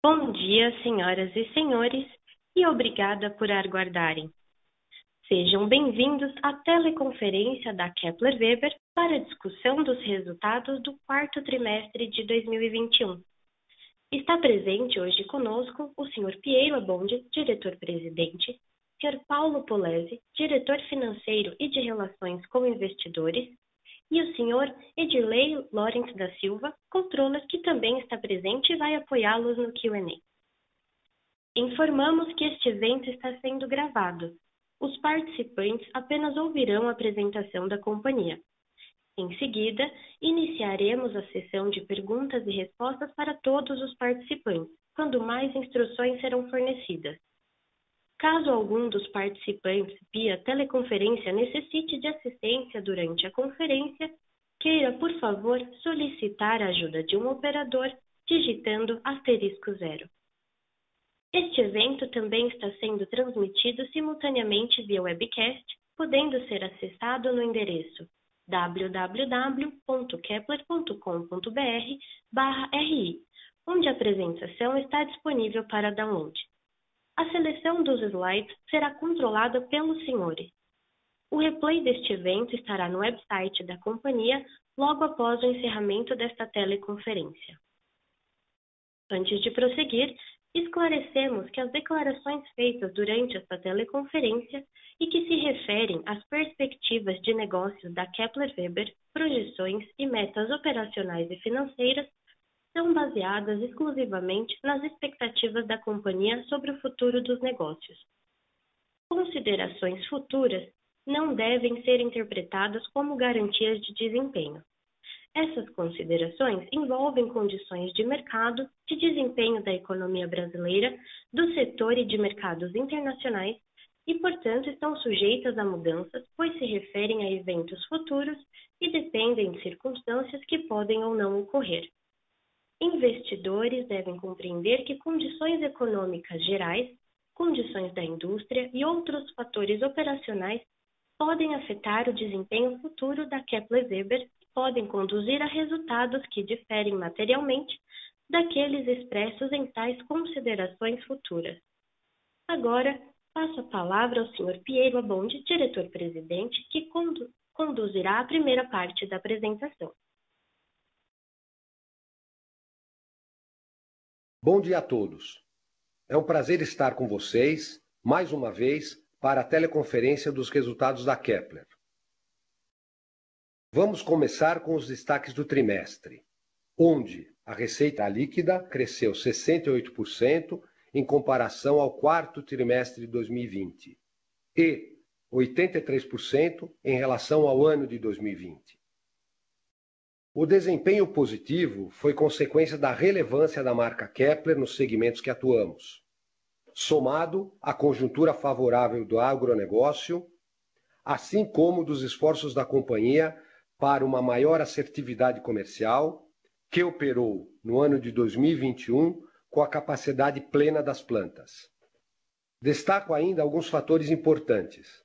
Bom dia, senhoras e senhores, e obrigada por aguardarem. Sejam bem-vindos à teleconferência da Kepler Weber para a discussão dos resultados do quarto trimestre de 2021. Está presente hoje conosco o Sr. Piero Abonde, diretor-presidente, Sr. Paulo Polese, diretor financeiro e de relações com investidores, e o Sr. Edirley Lawrence da Silva, controller, que também está presente e vai apoiá-los no Q&A. Informamos que este evento está sendo gravado. Os participantes apenas ouvirão a apresentação da companhia. Em seguida, iniciaremos a sessão de perguntas e respostas para todos os participantes, quando mais instruções serão fornecidas. Caso algum dos participantes via teleconferência necessite de assistência durante a conferência, queira, por favor, solicitar a ajuda de um operador digitando *0. Este evento também está sendo transmitido simultaneamente via webcast, podendo ser acessado no endereço www.kepler.com.br/ri, onde a apresentação está disponível para download. A seleção dos slides será controlada pelos senhores. O replay deste evento estará no website da companhia logo após o encerramento desta teleconferência. Antes de prosseguir, esclarecemos que as declarações feitas durante esta teleconferência e que se referem às perspectivas de negócios da Kepler Weber, projeções e metas operacionais e financeiras são baseadas exclusivamente nas expectativas da companhia sobre o futuro dos negócios. Considerações futuras não devem ser interpretadas como garantias de desempenho. Essas considerações envolvem condições de mercado, de desempenho da economia brasileira, do setor e de mercados internacionais e, portanto, estão sujeitas a mudanças, pois se referem a eventos futuros e dependem de circunstâncias que podem ou não ocorrer. Investidores devem compreender que condições econômicas gerais, condições da indústria e outros fatores operacionais podem afetar o desempenho futuro da Kepler Weber e podem conduzir a resultados que diferem materialmente daqueles expressos em tais considerações futuras. Agora, passo a palavra ao Sr. Piero Abonde, diretor-presidente, que conduzirá a primeira parte da apresentação. Bom dia a todos. É um prazer estar com vocês, mais uma vez, para a teleconferência dos resultados da Kepler. Vamos começar com os destaques do trimestre, onde a receita líquida cresceu 68% em comparação ao quarto trimestre de 2020 e 83% em relação ao ano de 2020. O desempenho positivo foi consequência da relevância da marca Kepler nos segmentos que atuamos, somado à conjuntura favorável do agronegócio, assim como dos esforços da companhia para uma maior assertividade comercial, que operou no ano de 2021 com a capacidade plena das plantas. Destaco ainda alguns fatores importantes.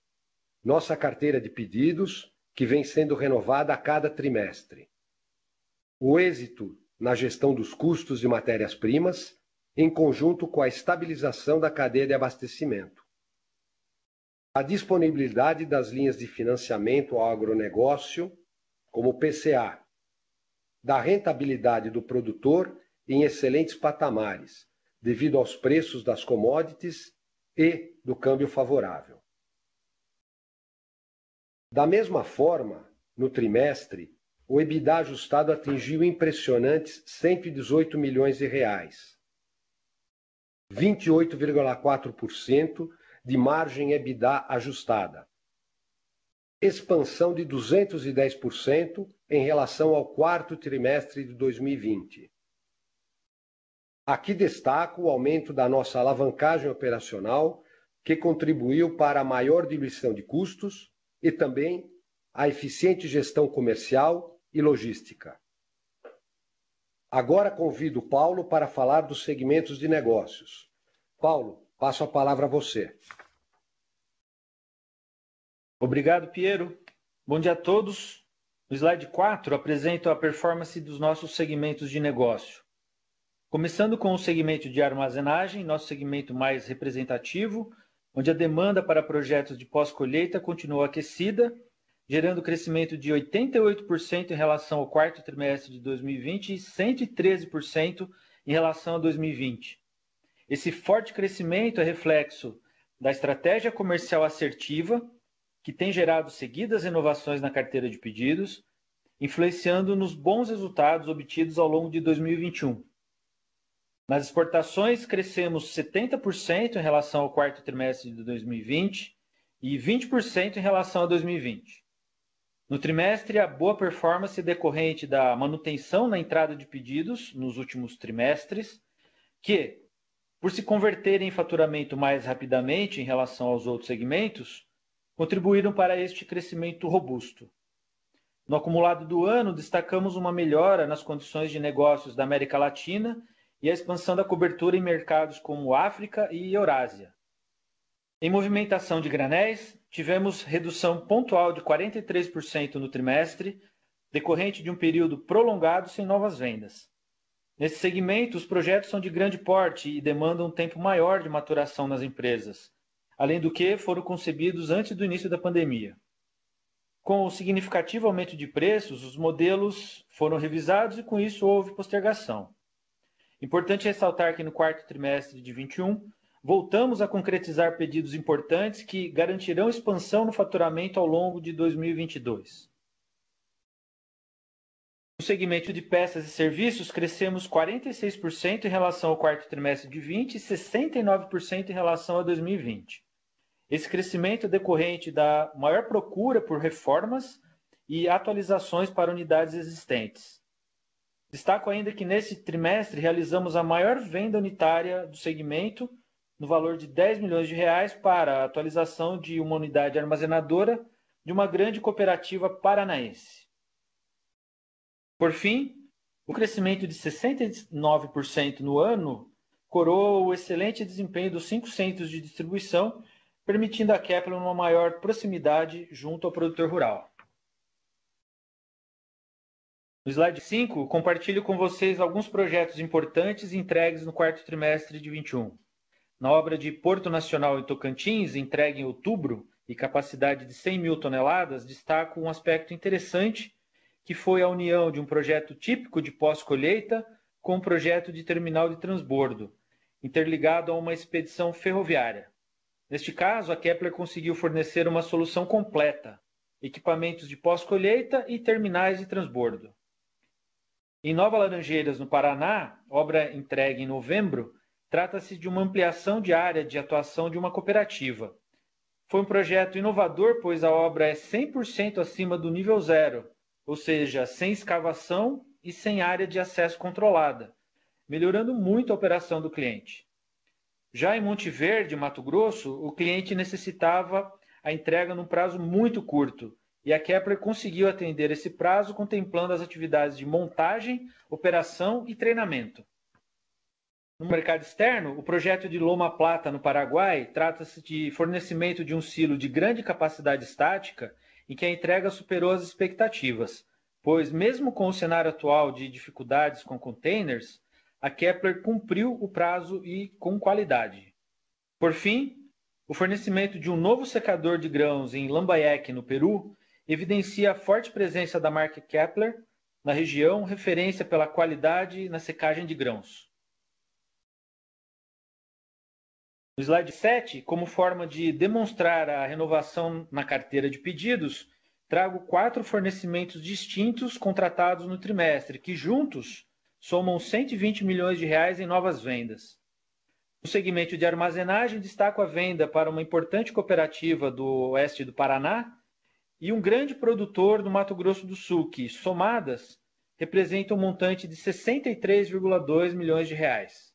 Nossa carteira de pedidos, que vem sendo renovada a cada trimestre. O êxito na gestão dos custos de matérias-primas, em conjunto com a estabilização da cadeia de abastecimento. A disponibilidade das linhas de financiamento ao agronegócio, como o PCA, da rentabilidade do produtor em excelentes patamares, devido aos preços das commodities e do câmbio favorável. Da mesma forma, no trimestre, o EBITDA ajustado atingiu impressionantes 118 milhões de reais, 28,4% de margem EBITDA ajustada, expansão de 210% em relação ao quarto trimestre de 2020. Aqui destaco o aumento da nossa alavancagem operacional, que contribuiu para a maior diluição de custos e também a eficiente gestão comercial e logística. Agora convido o Paulo para falar dos segmentos de negócios. Paulo, passo a palavra a você. Obrigado, Piero. Bom dia a todos. No slide 4, apresento a performance dos nossos segmentos de negócio. Começando com o segmento de armazenagem, nosso segmento mais representativo, onde a demanda para projetos de pós-colheita continuou aquecida, gerando crescimento de 88% em relação ao quarto trimestre de 2020 e 113% em relação a 2020. Esse forte crescimento é reflexo da estratégia comercial assertiva, que tem gerado seguidas renovações na carteira de pedidos, influenciando nos bons resultados obtidos ao longo de 2021. Nas exportações, crescemos 70% em relação ao quarto trimestre de 2020 e 20% em relação a 2020. No trimestre, a boa performance decorrente da manutenção na entrada de pedidos nos últimos trimestres, que, por se converterem em faturamento mais rapidamente em relação aos outros segmentos, contribuíram para este crescimento robusto. No acumulado do ano, destacamos uma melhora nas condições de negócios da América Latina e a expansão da cobertura em mercados como África e Eurásia. Em movimentação de granéis, tivemos redução pontual de 43% no trimestre, decorrente de um período prolongado sem novas vendas. Nesse segmento, os projetos são de grande porte e demandam um tempo maior de maturação nas empresas, além do que foram concebidos antes do início da pandemia. Com o significativo aumento de preços, os modelos foram revisados e com isso houve postergação. Importante ressaltar que no quarto trimestre de 2021, voltamos a concretizar pedidos importantes que garantirão expansão no faturamento ao longo de 2022. No segmento de peças e serviços, crescemos 46% em relação ao quarto trimestre de 2020 e 69% em relação a 2020. Esse crescimento é decorrente da maior procura por reformas e atualizações para unidades existentes. Destaco ainda que nesse trimestre realizamos a maior venda unitária do segmento, no valor de R$ 10 milhões para a atualização de uma unidade armazenadora de uma grande cooperativa paranaense. Por fim, o crescimento de 69% no ano coroa o excelente desempenho dos 5 centros de distribuição, permitindo à Kepler uma maior proximidade junto ao produtor rural. No slide 5, compartilho com vocês alguns projetos importantes entregues no quarto trimestre de 2021. Na obra de Porto Nacional em Tocantins, entregue em outubro e capacidade de 100 mil toneladas, destaco um aspecto interessante, que foi a união de um projeto típico de pós-colheita com um projeto de terminal de transbordo, interligado a uma expedição ferroviária. Neste caso, a Kepler conseguiu fornecer uma solução completa, equipamentos de pós-colheita e terminais de transbordo. Em Nova Laranjeiras, no Paraná, obra entregue em novembro, trata-se de uma ampliação de área de atuação de uma cooperativa. Foi um projeto inovador, pois a obra é 100% acima do nível zero, ou seja, sem escavação e sem área de acesso controlada, melhorando muito a operação do cliente. Já em Monte Verde, Mato Grosso, o cliente necessitava a entrega num prazo muito curto, e a Kepler conseguiu atender esse prazo contemplando as atividades de montagem, operação e treinamento. No mercado externo, o projeto de Loma Plata, no Paraguai, trata-se de fornecimento de um silo de grande capacidade estática em que a entrega superou as expectativas, pois mesmo com o cenário atual de dificuldades com containers, a Kepler cumpriu o prazo e com qualidade. Por fim, o fornecimento de um novo secador de grãos em Lambayeque, no Peru, evidencia a forte presença da marca Kepler na região, referência pela qualidade na secagem de grãos. No slide 7, como forma de demonstrar a renovação na carteira de pedidos, trago 4 fornecimentos distintos contratados no trimestre, que juntos somam 120 milhões de reais em novas vendas. No segmento de armazenagem, destaco a venda para uma importante cooperativa do oeste do Paraná e um grande produtor do Mato Grosso do Sul, que, somadas, representam um montante de 63,2 milhões de reais.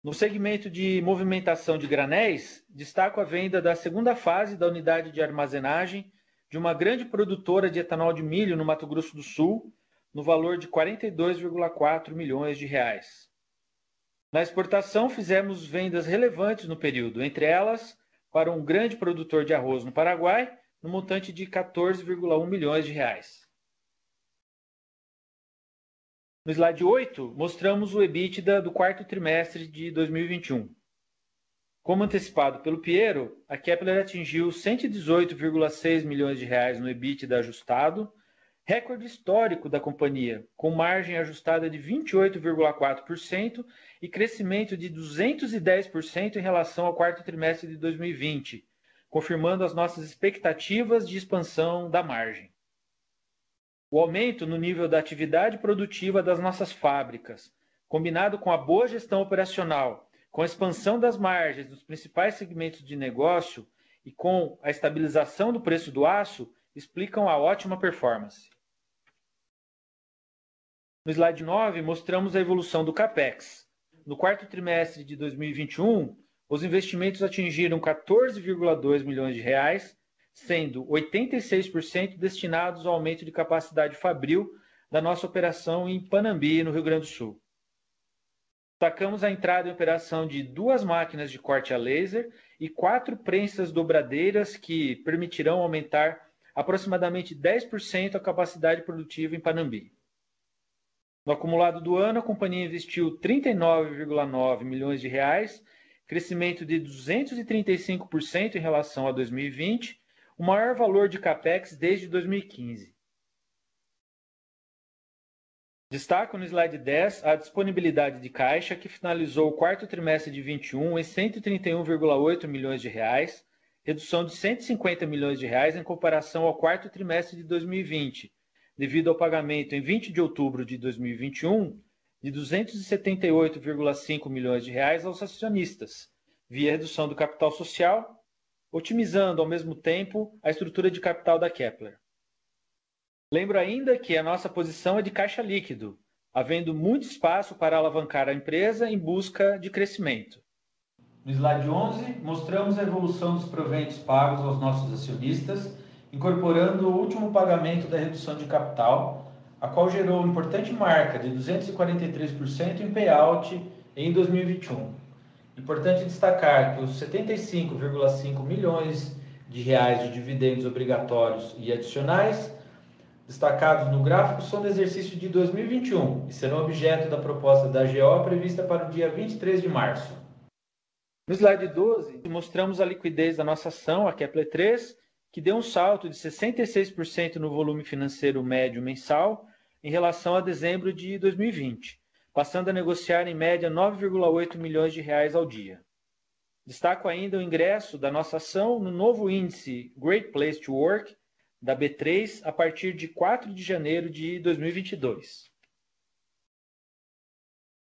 No segmento de movimentação de granéis, destaco a venda da segunda fase da unidade de armazenagem de uma grande produtora de etanol de milho no Mato Grosso do Sul, no valor de 42,4 milhões de reais. Na exportação, fizemos vendas relevantes no período, entre elas para um grande produtor de arroz no Paraguai, no montante de 14,1 milhões de reais. No slide 8, mostramos o EBITDA do quarto trimestre de 2021. Como antecipado pelo Piero, a Kepler atingiu 118,6 milhões de reais no EBITDA ajustado, recorde histórico da companhia, com margem ajustada de 28,4% e crescimento de 210% em relação ao quarto trimestre de 2020, confirmando as nossas expectativas de expansão da margem. O aumento no nível da atividade produtiva das nossas fábricas, combinado com a boa gestão operacional, com a expansão das margens dos principais segmentos de negócio e com a estabilização do preço do aço, explicam a ótima performance. No slide 9, mostramos a evolução do CAPEX. No quarto trimestre de 2021, os investimentos atingiram 14,2 milhões de reais, sendo 86% destinados ao aumento de capacidade fabril da nossa operação em Panambi, no Rio Grande do Sul. Destacamos a entrada em operação de 2 máquinas de corte a laser e 4 prensas dobradeiras que permitirão aumentar aproximadamente 10% a capacidade produtiva em Panambi. No acumulado do ano, a companhia investiu 39,9 milhões de reais, crescimento de 235% em relação a 2020, o maior valor de CAPEX desde 2015. Destaco no slide 10 a disponibilidade de caixa, que finalizou o quarto trimestre de 21 em 131,8 milhões de reais, redução de 150 milhões de reais em comparação ao quarto trimestre de 2020, devido ao pagamento em 20 de outubro de 2021 de 278,5 milhões de reais aos acionistas, via redução do capital social, otimizando ao mesmo tempo a estrutura de capital da Kepler. Lembro ainda que a nossa posição é de caixa líquido, havendo muito espaço para alavancar a empresa em busca de crescimento. No slide 11, mostramos a evolução dos proventos pagos aos nossos acionistas, incorporando o último pagamento da redução de capital, a qual gerou uma importante marca de 243% em payout em 2021. Importante destacar que os 75,5 milhões de reais de dividendos obrigatórios e adicionais destacados no gráfico são do exercício de 2021 e serão objeto da proposta da AGO prevista para o dia 23 de março. No slide 12, mostramos a liquidez da nossa ação, a Kepler 3, que deu um salto de 66% no volume financeiro médio mensal em relação a dezembro de 2020, passando a negociar em média 9,8 milhões de reais ao dia. Destaco ainda o ingresso da nossa ação no novo índice Great Place to Work, da B3, a partir de 4 de janeiro de 2022.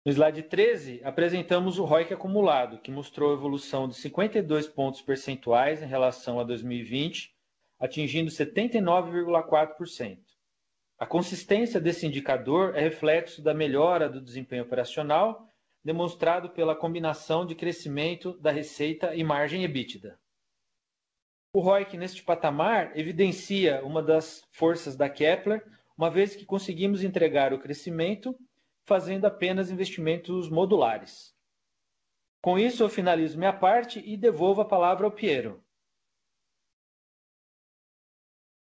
No slide 13, apresentamos o ROIC acumulado, que mostrou a evolução de 52 pontos percentuais em relação a 2020, atingindo 79,4%. A consistência desse indicador é reflexo da melhora do desempenho operacional, demonstrado pela combinação de crescimento da receita e margem EBITDA. O ROIC neste patamar evidencia uma das forças da Kepler, uma vez que conseguimos entregar o crescimento fazendo apenas investimentos modulares. Com isso, eu finalizo minha parte e devolvo a palavra ao Piero.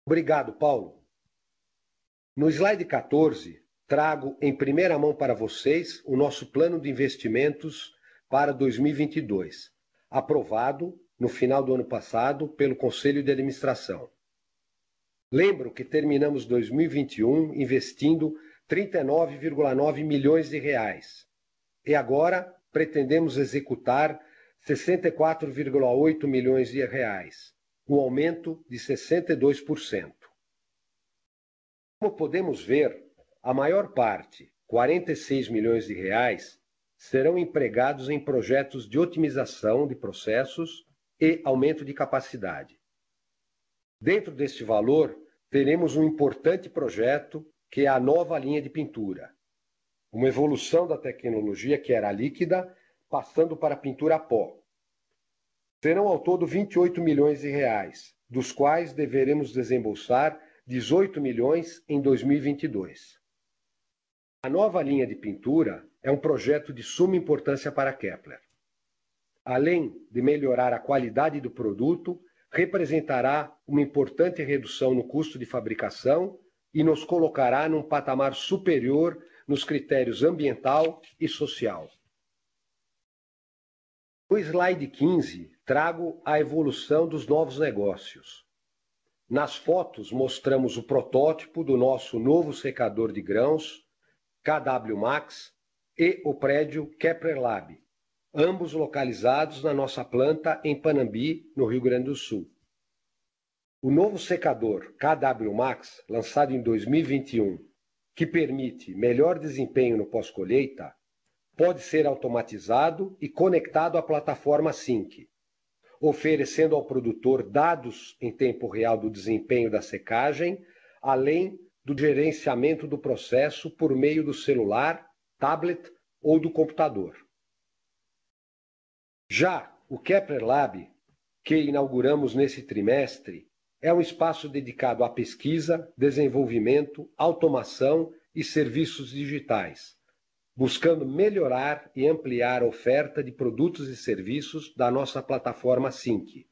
Obrigado, Paulo. No slide 14, trago em primeira mão para vocês o nosso plano de investimentos para 2022, aprovado no final do ano passado pelo Conselho de Administração. Lembro que terminamos 2021 investindo 39,9 milhões de reais e agora pretendemos executar 64,8 milhões de reais, um aumento de 62%. Como podemos ver, a maior parte, 46 milhões de reais, serão empregados em projetos de otimização de processos e aumento de capacidade. Dentro deste valor, teremos um importante projeto que é a nova linha de pintura, uma evolução da tecnologia que era líquida, passando para a pintura a pó. Serão ao todo 28 milhões de reais, dos quais deveremos desembolsar 18 milhões em 2022. A nova linha de pintura é um projeto de suma importância para a Kepler. Além de melhorar a qualidade do produto, representará uma importante redução no custo de fabricação e nos colocará num patamar superior nos critérios ambiental e social. No slide 15, trago a evolução dos novos negócios. Nas fotos, mostramos o protótipo do nosso novo secador de grãos, KW Max, e o prédio Kepler Lab, ambos localizados na nossa planta em Panambi, no Rio Grande do Sul. O novo secador KW Max, lançado em 2021, que permite melhor desempenho no pós-colheita, pode ser automatizado e conectado à plataforma Sync, oferecendo ao produtor dados em tempo real do desempenho da secagem, além do gerenciamento do processo por meio do celular, tablet ou do computador. Já o Kepler Lab, que inauguramos nesse trimestre, é um espaço dedicado à pesquisa, desenvolvimento, automação e serviços digitais, buscando melhorar e ampliar a oferta de produtos e serviços da nossa plataforma Sync.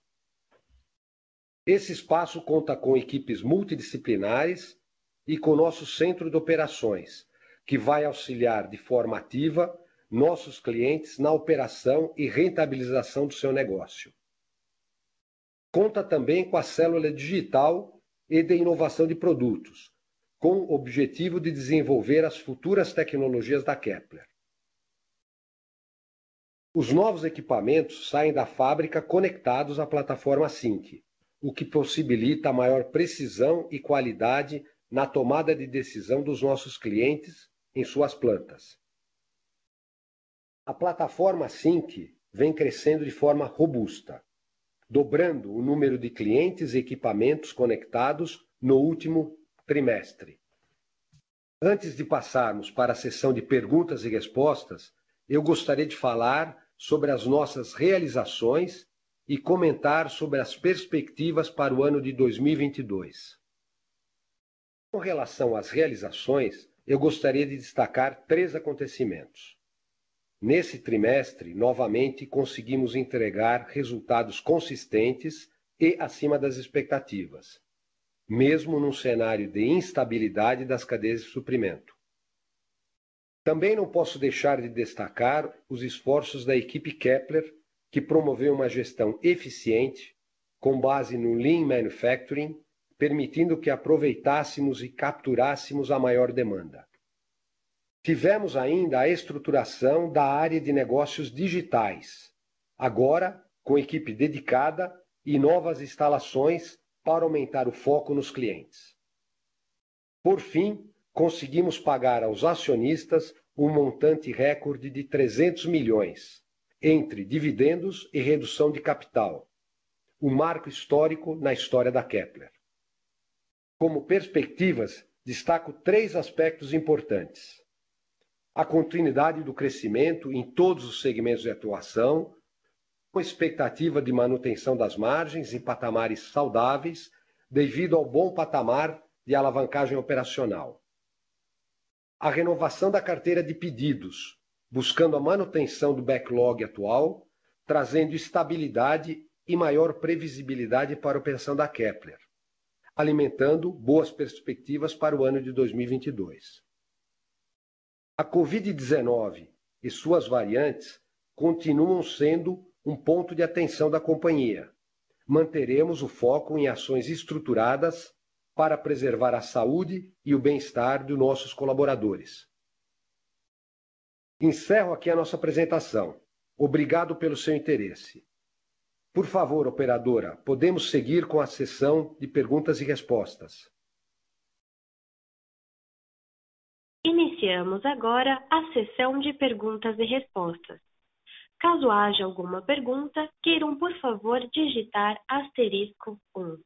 Esse espaço conta com equipes multidisciplinares e com nosso centro de operações, que vai auxiliar de forma ativa nossos clientes na operação e rentabilização do seu negócio. Conta também com a célula digital e de inovação de produtos, com o objetivo de desenvolver as futuras tecnologias da Kepler. Os novos equipamentos saem da fábrica conectados à plataforma Sync, o que possibilita a maior precisão e qualidade na tomada de decisão dos nossos clientes em suas plantas. A plataforma Sync vem crescendo de forma robusta, dobrando o número de clientes e equipamentos conectados no último trimestre. Antes de passarmos para a sessão de perguntas e respostas, eu gostaria de falar sobre as nossas realizações e comentar sobre as perspectivas para o ano de 2022. Com relação às realizações, eu gostaria de destacar 3 acontecimentos. Nesse trimestre, novamente, conseguimos entregar resultados consistentes e acima das expectativas, mesmo num cenário de instabilidade das cadeias de suprimento. Também não posso deixar de destacar os esforços da equipe Kepler, que promoveu uma gestão eficiente, com base no Lean Manufacturing, permitindo que aproveitássemos e capturássemos a maior demanda. Tivemos ainda a estruturação da área de negócios digitais, agora com equipe dedicada e novas instalações para aumentar o foco nos clientes. Por fim, conseguimos pagar aos acionistas um montante recorde de 300 milhões, entre dividendos e redução de capital, um marco histórico na história da Kepler. Como perspectivas, destaco 3 aspectos importantes: a continuidade do crescimento em todos os segmentos de atuação, com expectativa de manutenção das margens em patamares saudáveis, devido ao bom patamar de alavancagem operacional. A renovação da carteira de pedidos, buscando a manutenção do backlog atual, trazendo estabilidade e maior previsibilidade para a operação da Kepler, alimentando boas perspectivas para o ano de 2022. A Covid-19 e suas variantes continuam sendo um ponto de atenção da companhia. Manteremos o foco em ações estruturadas para preservar a saúde e o bem-estar de nossos colaboradores. Encerro aqui a nossa apresentação. Obrigado pelo seu interesse. Por favor, operadora, podemos seguir com a sessão de perguntas e respostas. Iniciamos agora a sessão de perguntas e respostas. Caso haja alguma pergunta, queiram, por favor, digitar *1.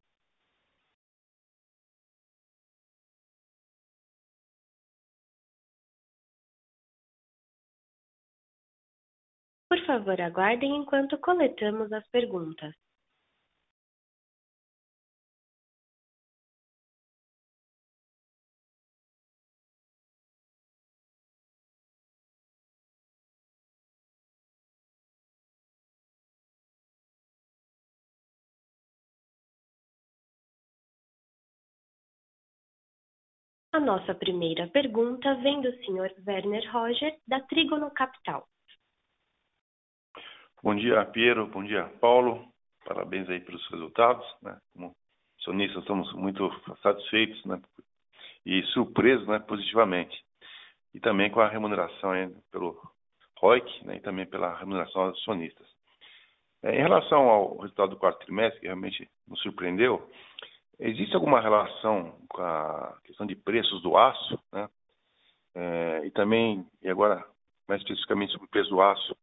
Por favor, aguardem enquanto coletamos as perguntas. A nossa primeira pergunta vem do Sr. Werner Roger, da Trígono Capital. Bom dia, Piero. Bom dia, Paulo. Parabéns aí pelos resultados, né? Como acionistas, estamos muito satisfeitos, né? E surpresos, né? Positivamente. E também com a remuneração aí pelo ROIC, né? E também pela remuneração aos acionistas. Em relação ao resultado do quarto trimestre, que realmente nos surpreendeu, existe alguma relação com a questão de preços do aço, né? E agora, mais especificamente sobre o preço do aço,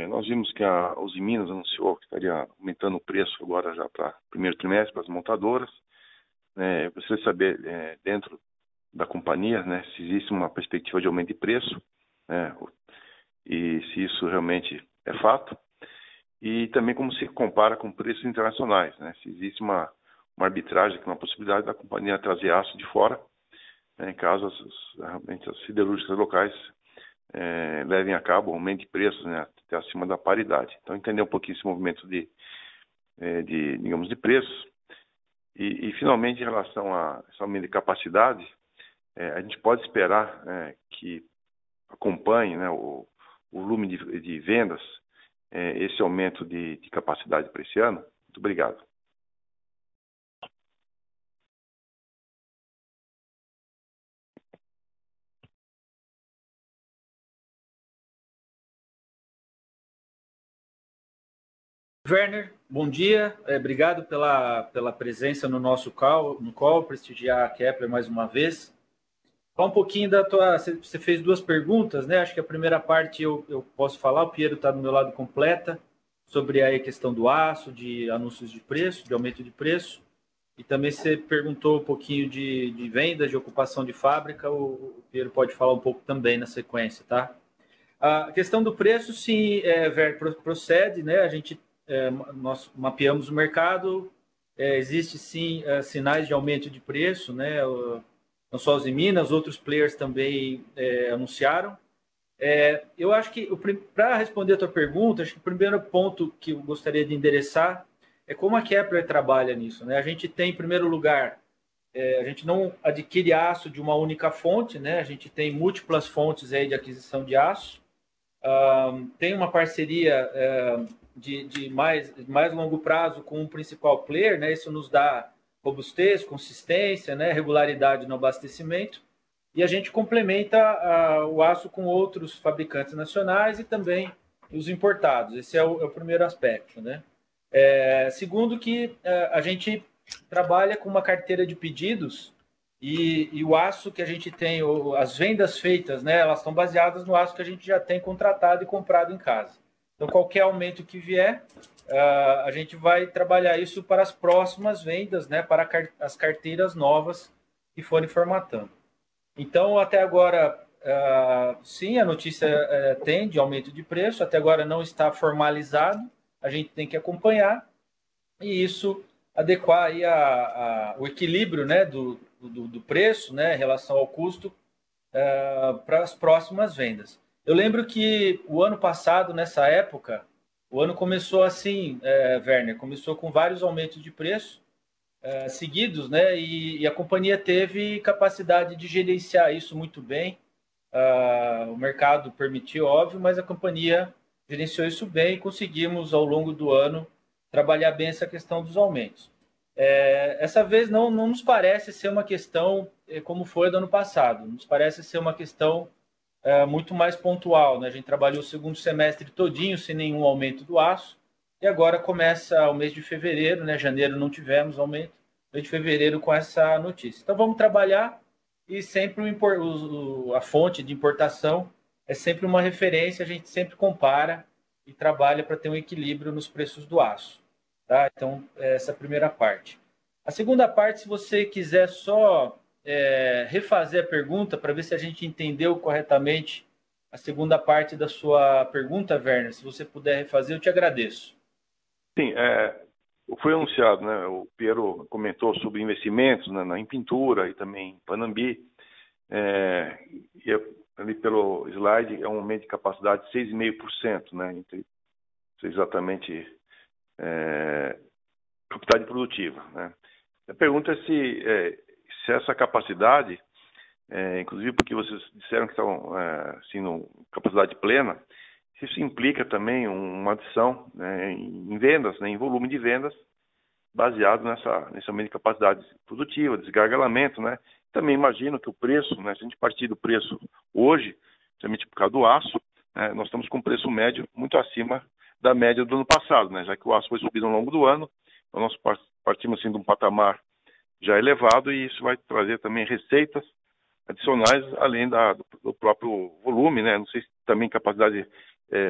nós vimos que a Usiminas anunciou que estaria aumentando o preço agora já para o primeiro trimestre para as montadoras. Eu gostaria de saber, dentro da companhia, né, se existe uma perspectiva de aumento de preço, né, e se isso realmente é fato. E também como se compara com preços internacionais, né, se existe uma arbitragem, uma possibilidade da companhia trazer aço de fora, né, caso realmente as siderúrgicas locais levem a cabo aumento de preços, né, até acima da paridade. Então, entender um pouquinho esse movimento digamos, de preços. E, finalmente, em relação a esse aumento de capacidade, a gente pode esperar que acompanhe, né, o volume de vendas, esse aumento de capacidade para esse ano. Muito obrigado. Werner, bom dia. Obrigado pela presença no nosso call, prestigiar a Kepler mais uma vez. Fala um pouquinho Você fez duas perguntas, né? Acho que a primeira parte eu posso falar, o Piero está do meu lado completa, sobre a questão do aço, de anúncios de preço, de aumento de preço. E também você perguntou um pouquinho de venda, de ocupação de fábrica, o Piero pode falar um pouco também na sequência, tá? A questão do preço, sim, Werner, procede, né? Nós mapeamos o mercado, existe sim sinais de aumento de preço, né? Não só os em Minas, outros players também anunciaram. Eu acho que, para responder a tua pergunta, acho que o primeiro ponto que eu gostaria de endereçar é como a Kepler trabalha nisso, né? A gente tem, em primeiro lugar, a gente não adquire aço de uma única fonte, né? A gente tem múltiplas fontes aí de aquisição de aço. Tem uma parceria de mais longo prazo com um principal player, né? Isso nos dá robustez, consistência, né? Regularidade no abastecimento. E a gente complementa o aço com outros fabricantes nacionais e também os importados. Esse é o primeiro aspecto, né? Segundo que a gente trabalha com uma carteira de pedidos e o aço que a gente tem, as vendas feitas, né, elas estão baseadas no aço que a gente já tem contratado e comprado em casa. Então, qualquer aumento que vier, a gente vai trabalhar isso para as próximas vendas, né, para as carteiras novas que forem formatando. Então, até agora, sim, a notícia tem de aumento de preço, até agora não está formalizado, a gente tem que acompanhar e isso adequar aí o equilíbrio, né, do preço, né, em relação ao custo para as próximas vendas. Eu lembro que o ano passado, nessa época, o ano começou assim, Werner, começou com vários aumentos de preço seguidos, né, e a companhia teve capacidade de gerenciar isso muito bem. O mercado permitiu, óbvio, mas a companhia gerenciou isso bem e conseguimos, ao longo do ano, trabalhar bem essa questão dos aumentos. Essa vez não nos parece ser uma questão como foi do ano passado, nos parece ser uma questão muito mais pontual, né? A gente trabalhou o segundo semestre todinho sem nenhum aumento do aço e agora começa o mês de fevereiro, né? Janeiro não tivemos aumento, mês de fevereiro com essa notícia. Então vamos trabalhar e sempre a fonte de importação é sempre uma referência, a gente sempre compara e trabalha para ter um equilíbrio nos preços do aço. Tá? Então, essa é a primeira parte. A segunda parte, se você quiser só refazer a pergunta para ver se a gente entendeu corretamente a segunda parte da sua pergunta, Werner, se você puder refazer, eu te agradeço. Sim, foi anunciado, né? O Piero comentou sobre investimentos, né, em pintura e também em Panambi. E ali pelo slide é um aumento de capacidade de 6,5%, né? Exatamente capacidade produtiva, né? A pergunta é se essa capacidade inclusive porque vocês disseram que estavam assim, no capacidade plena. Isso implica também uma adição, né, em vendas, né, em volume de vendas, baseado nesse aumento de capacidade produtiva, desgargalamento, né? Também imagino que o preço, né, se a gente partir do preço hoje, principalmente por causa do aço, né, nós estamos com um preço médio muito acima da média do ano passado, né? Já que o aço foi subindo ao longo do ano, então nós partimos assim, de um patamar já elevado, e isso vai trazer também receitas adicionais, além do próprio volume, né? Não sei se também capacidade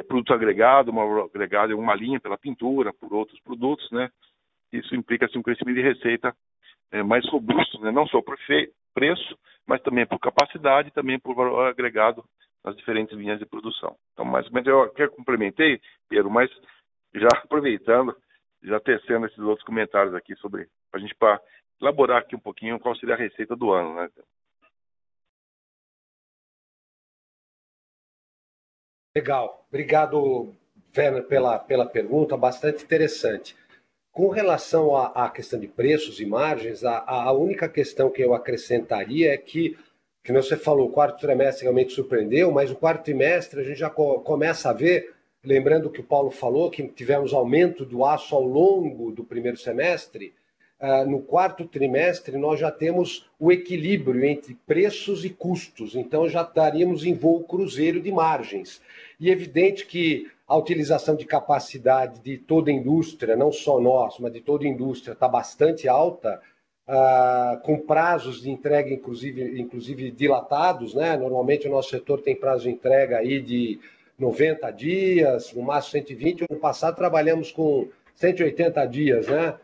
produto agregado, uma linha pela pintura, por outros produtos, né? Isso implica assim, um crescimento de receita mais robusto, né? Não só por preço, mas também por capacidade, também por valor agregado nas diferentes linhas de produção. Então, mais ou menos, eu até complementei, Pedro, mas já aproveitando, já tecendo esses outros comentários aqui sobre, a gente para elaborar aqui um pouquinho qual seria a receita do ano, né? Legal. Obrigado, Werner, pela pergunta, bastante interessante. Com relação à questão de preços e margens, a única questão que eu acrescentaria é que você falou, o quarto trimestre realmente surpreendeu, mas o quarto trimestre a gente já começa a ver, lembrando que o Paulo falou, que tivemos aumento do aço ao longo do primeiro semestre. No quarto trimestre nós já temos o equilíbrio entre preços e custos, então já estaríamos em voo cruzeiro de margens. E é evidente que a utilização de capacidade de toda a indústria, não só nós, mas de toda a indústria, está bastante alta, com prazos de entrega, inclusive dilatados, né? Normalmente o nosso setor tem prazo de entrega aí de 90 dias, no máximo 120. No passado trabalhamos com 180 dias, né?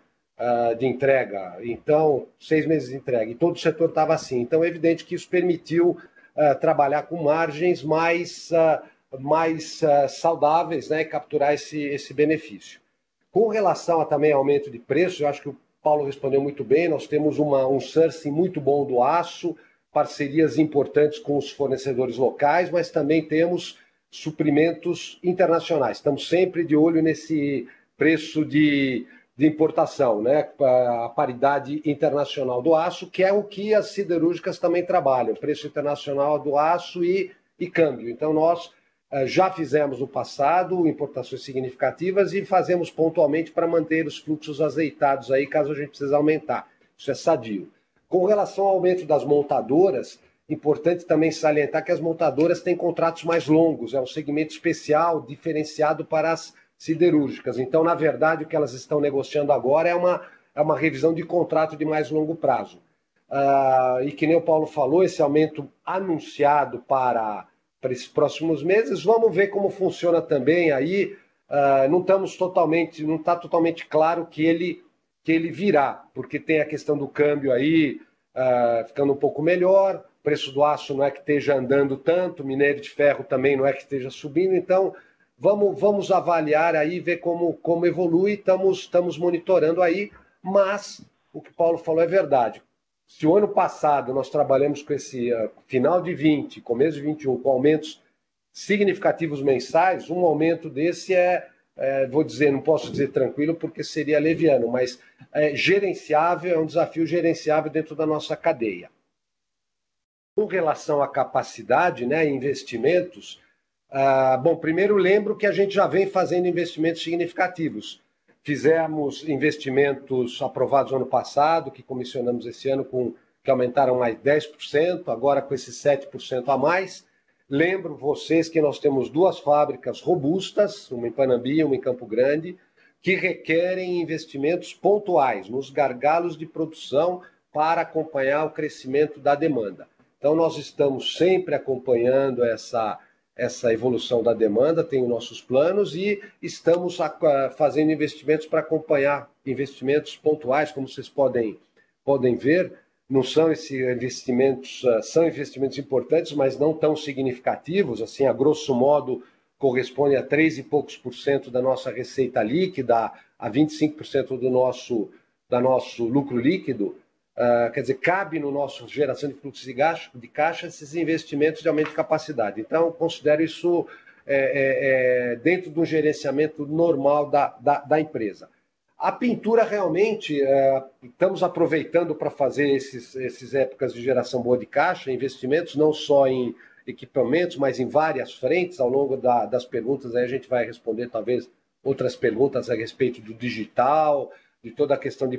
De entrega. Então, 6 meses de entrega. E todo o setor estava assim. Então, é evidente que isso permitiu trabalhar com margens mais saudáveis, né, e capturar esse benefício. Com relação também ao aumento de preços, eu acho que o Paulo respondeu muito bem, nós temos um sourcing muito bom do aço, parcerias importantes com os fornecedores locais, mas também temos suprimentos internacionais. Estamos sempre de olho nesse preço de importação, né? A paridade internacional do aço, que é o que as siderúrgicas também trabalham, preço internacional do aço e câmbio. Então, nós já fizemos no passado importações significativas e fazemos pontualmente para manter os fluxos azeitados aí, caso a gente precise aumentar. Isso é sadio. Com relação ao aumento das montadoras, importante também salientar que as montadoras têm contratos mais longos, é um segmento especial, diferenciado para as siderúrgicas. Então, na verdade, o que elas estão negociando agora é uma revisão de contrato de mais longo prazo. E que nem o Paulo falou, esse aumento anunciado para esses próximos meses, vamos ver como funciona também aí. Não está totalmente claro que ele virá, porque tem a questão do câmbio aí ficando um pouco melhor, o preço do aço não é que esteja andando tanto, minério de ferro também não é que esteja subindo, então vamos avaliar aí, ver como evolui, estamos monitorando aí, mas o que o Paulo falou é verdade. Se o ano passado nós trabalhamos com esse final de 20, começo de 21, com aumentos significativos mensais, um aumento desse vou dizer, não posso dizer tranquilo porque seria leviano, mas gerenciável, é um desafio gerenciável dentro da nossa cadeia. Com relação à capacidade, né, investimentos, bom, primeiro lembro que a gente já vem fazendo investimentos significativos. Fizemos investimentos aprovados no ano passado, que comissionamos esse ano, que aumentaram mais 10%, agora com esses 7% a mais. Lembro vocês que nós temos 2 fábricas robustas, uma em Panambi e uma em Campo Grande, que requerem investimentos pontuais, nos gargalos de produção, para acompanhar o crescimento da demanda. Então, nós estamos sempre acompanhando essa evolução da demanda, tem os nossos planos e estamos fazendo investimentos para acompanhar investimentos pontuais, como vocês podem ver. Não são esses investimentos, são investimentos importantes, mas não tão significativos, assim, a grosso modo, corresponde a 3 e poucos % da nossa receita líquida, a 25% do nosso lucro líquido. Quer dizer, cabe no nosso geração de fluxo de caixa esses investimentos de aumento de capacidade. Então, considero isso dentro do gerenciamento normal da empresa. A pintura realmente, estamos aproveitando para fazer esses épocas de geração boa de caixa, investimentos não só em equipamentos, mas em várias frentes. Ao longo das perguntas aí a gente vai responder talvez outras perguntas a respeito do digital, de toda a questão de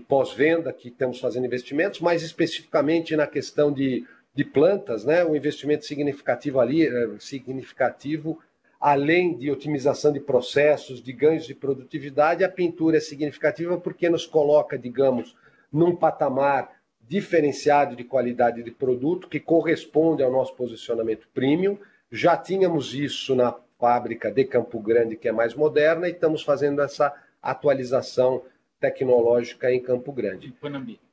pós-venda que estamos fazendo investimentos, mais especificamente na questão de plantas, né? Um investimento significativo ali, além de otimização de processos, de ganhos de produtividade, a pintura é significativa porque nos coloca, digamos, num patamar diferenciado de qualidade de produto que corresponde ao nosso posicionamento premium. Já tínhamos isso na fábrica de Campo Grande, que é mais moderna, e estamos fazendo essa atualização tecnológica em Campo Grande.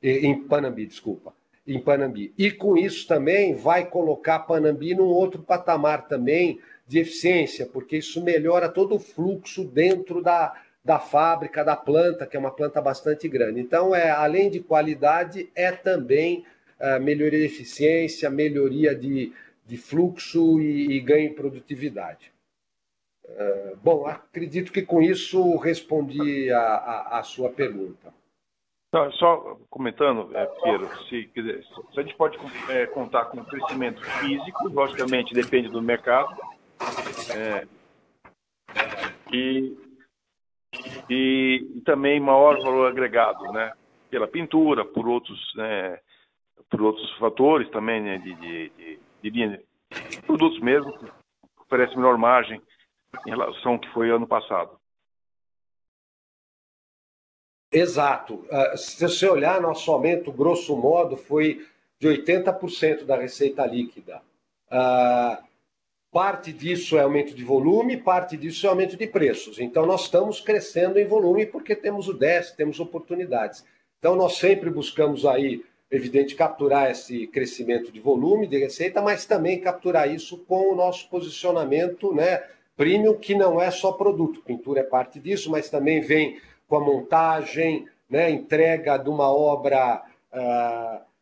Em Panambi, desculpa. Em Panambi. E com isso também vai colocar Panambi num outro patamar também de eficiência, porque isso melhora todo o fluxo dentro da fábrica, da planta, que é uma planta bastante grande. Então, além de qualidade, é também melhoria de eficiência, melhoria de fluxo e ganho em produtividade. Bom, acredito que com isso respondi a sua pergunta. Só comentando, Piero, se a gente pode contar com crescimento físico, logicamente depende do mercado, e também maior valor agregado, né? Pela pintura, por outros fatores também, né? de linha de produtos mesmo, que oferece melhor margem em relação ao que foi ano passado. Exato. Se você olhar, nosso aumento, grosso modo, foi de 80% da receita líquida. Parte disso é aumento de volume, parte disso é aumento de preços. Então, nós estamos crescendo em volume porque temos o DES, temos oportunidades. Então, nós sempre buscamos aí, evidente, capturar esse crescimento de volume, de receita, mas também capturar isso com o nosso posicionamento, né, premium, que não é só produto. Pintura é parte disso, mas também vem com a montagem, né, entrega de uma obra,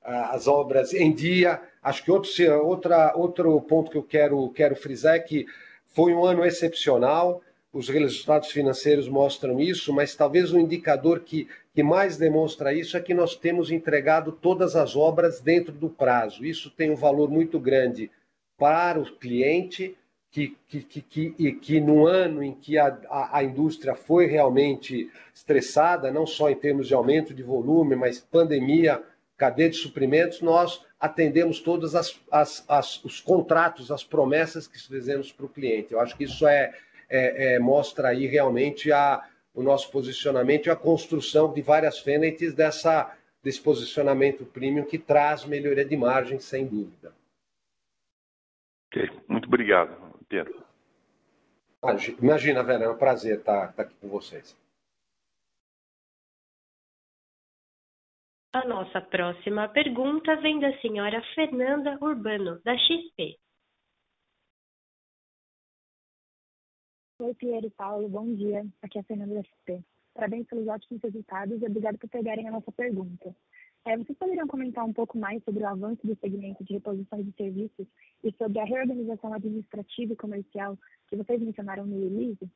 as obras em dia. Acho que outro ponto que eu quero frisar é que foi um ano excepcional, os resultados financeiros mostram isso, mas talvez o indicador que mais demonstra isso é que nós temos entregado todas as obras dentro do prazo. Isso tem um valor muito grande para o cliente, que no ano em que a indústria foi realmente estressada, não só em termos de aumento de volume, mas pandemia, cadeia de suprimentos, nós atendemos todos os contratos, as promessas que fizemos para o cliente. Eu acho que isso mostra aí realmente o nosso posicionamento e a construção de várias frentes desse posicionamento premium que traz melhoria de margem, sem dúvida. Ok, muito obrigado, Pedro. Imagina, Vera, é um prazer estar aqui com vocês. A nossa próxima pergunta vem da senhora Fernanda Urbano, da XP. Oi, Piero e Paulo, bom dia. Aqui é a Fernanda da XP. Parabéns pelos ótimos resultados e obrigado por pegarem a nossa pergunta. Vocês poderiam comentar um pouco mais sobre o avanço do segmento de reposição de serviços e sobre a reorganização administrativa e comercial que vocês mencionaram no release?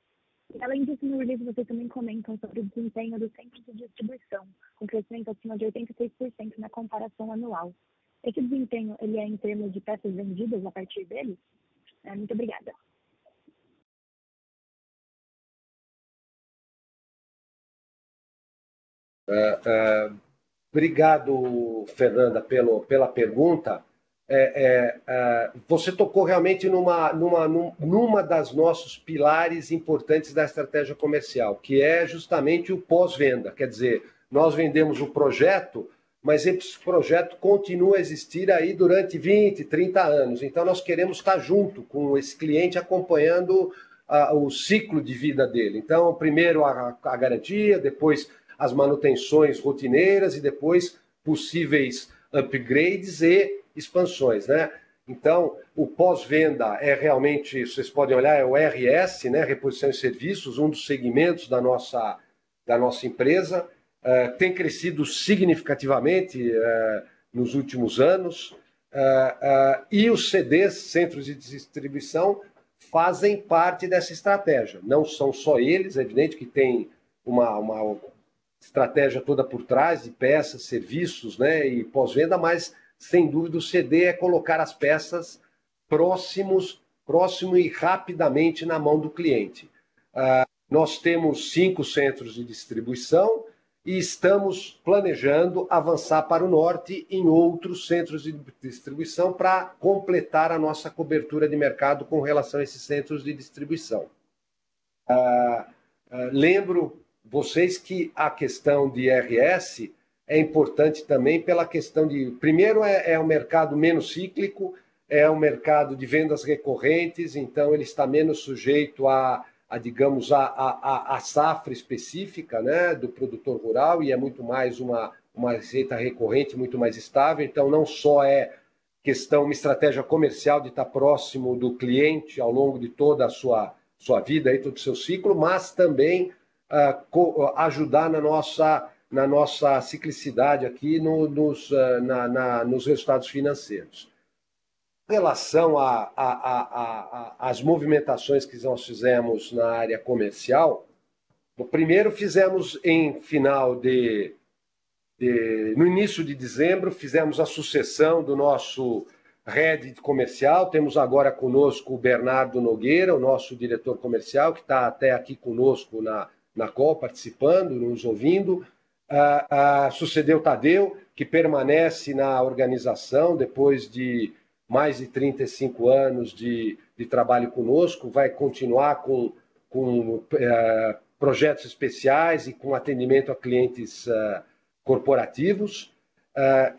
E, além disso, no release vocês também comentam sobre o desempenho dos centros de distribuição, com crescimento acima de 86% na comparação anual. Esse desempenho, ele é em termos de peças vendidas a partir deles? Muito obrigada. Obrigado, Fernanda, pela pergunta. Você tocou realmente numa das nossos pilares importantes da estratégia comercial, que é justamente o pós-venda. Quer dizer, nós vendemos o projeto, mas esse projeto continua a existir aí durante 20, 30 anos. Então, nós queremos estar junto com esse cliente, acompanhando o ciclo de vida dele. Então, primeiro a garantia, depois as manutenções rotineiras e depois possíveis upgrades e expansões, né? Então, o pós-venda é realmente, vocês podem olhar, é o RS, né? Reposição e Serviços, um dos segmentos da nossa empresa. Tem crescido significativamente nos últimos anos. E os CDs, Centros de Distribuição, fazem parte dessa estratégia. Não são só eles, é evidente que tem uma estratégia toda por trás de peças, serviços, né, e pós-venda, mas, sem dúvida, o CD é colocar as peças próximo e rapidamente na mão do cliente. Nós temos 5 centros de distribuição e estamos planejando avançar para o norte em outros centros de distribuição para completar a nossa cobertura de mercado com relação a esses centros de distribuição. Lembro vocês que a questão de RS é importante também pela questão de... Primeiro, é um mercado menos cíclico, é um mercado de vendas recorrentes, então ele está menos sujeito digamos, a safra específica, né, do produtor rural, e é muito mais uma receita recorrente, muito mais estável. Então, não só é uma estratégia comercial de estar próximo do cliente ao longo de toda a sua vida, aí, todo o seu ciclo, mas também ajudar na nossa ciclicidade aqui nos resultados financeiros. Em relação às movimentações que nós fizemos na área comercial, primeiro fizemos no início de dezembro, fizemos a sucessão do nosso head comercial. Temos agora conosco o Bernardo Nogueira, o nosso diretor comercial, que está até aqui conosco na call, participando, nos ouvindo. Sucedeu o Tadeu, que permanece na organização depois de mais de 35 anos de trabalho conosco, vai continuar com projetos especiais e com atendimento a clientes corporativos.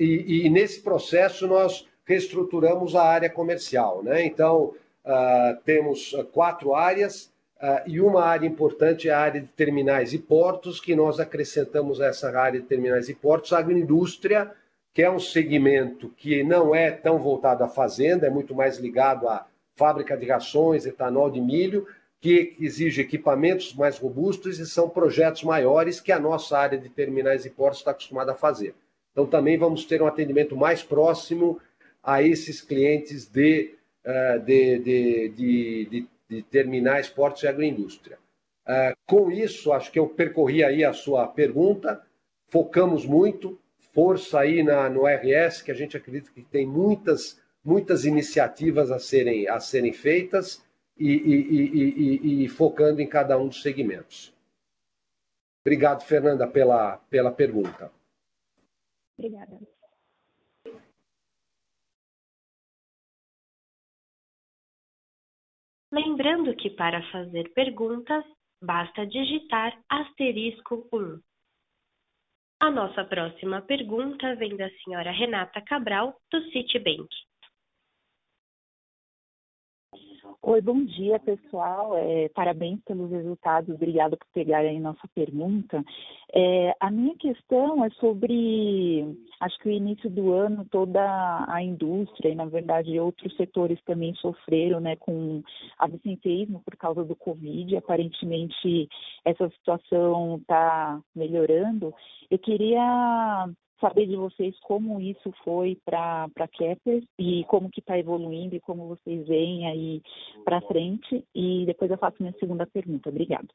E nesse processo nós reestruturamos a área comercial, né? Então, temos 4 áreas, e uma área importante é a área de terminais e portos, que nós acrescentamos a essa área de terminais e portos a agroindústria, que é um segmento que não é tão voltado à fazenda, é muito mais ligado à fábrica de rações, etanol de milho, que exige equipamentos mais robustos e são projetos maiores que a nossa área de terminais e portos está acostumada a fazer. Então, também vamos ter um atendimento mais próximo a esses clientes de terminais, portos e agroindústria. Com isso, acho que eu percorri aí a sua pergunta, focamos muito, força aí no RS, que a gente acredita que tem muitas iniciativas a serem feitas e focando em cada um dos segmentos. Obrigado, Fernanda, pela pergunta. Obrigada. Lembrando que para fazer perguntas, basta digitar *1. A nossa próxima pergunta vem da senhora Renata Cabral, do Citibank. Oi, bom dia, pessoal. Parabéns pelos resultados. Obrigada por pegarem nossa pergunta. A minha questão é sobre, acho que o início do ano, toda a indústria e, na verdade, outros setores também sofreram, né, com absenteísmo por causa do Covid. Aparentemente, essa situação está melhorando. Eu queria saber de vocês como isso foi para a Kepler e como que está evoluindo e como vocês veem aí para frente. E depois eu faço minha segunda pergunta. Obrigada.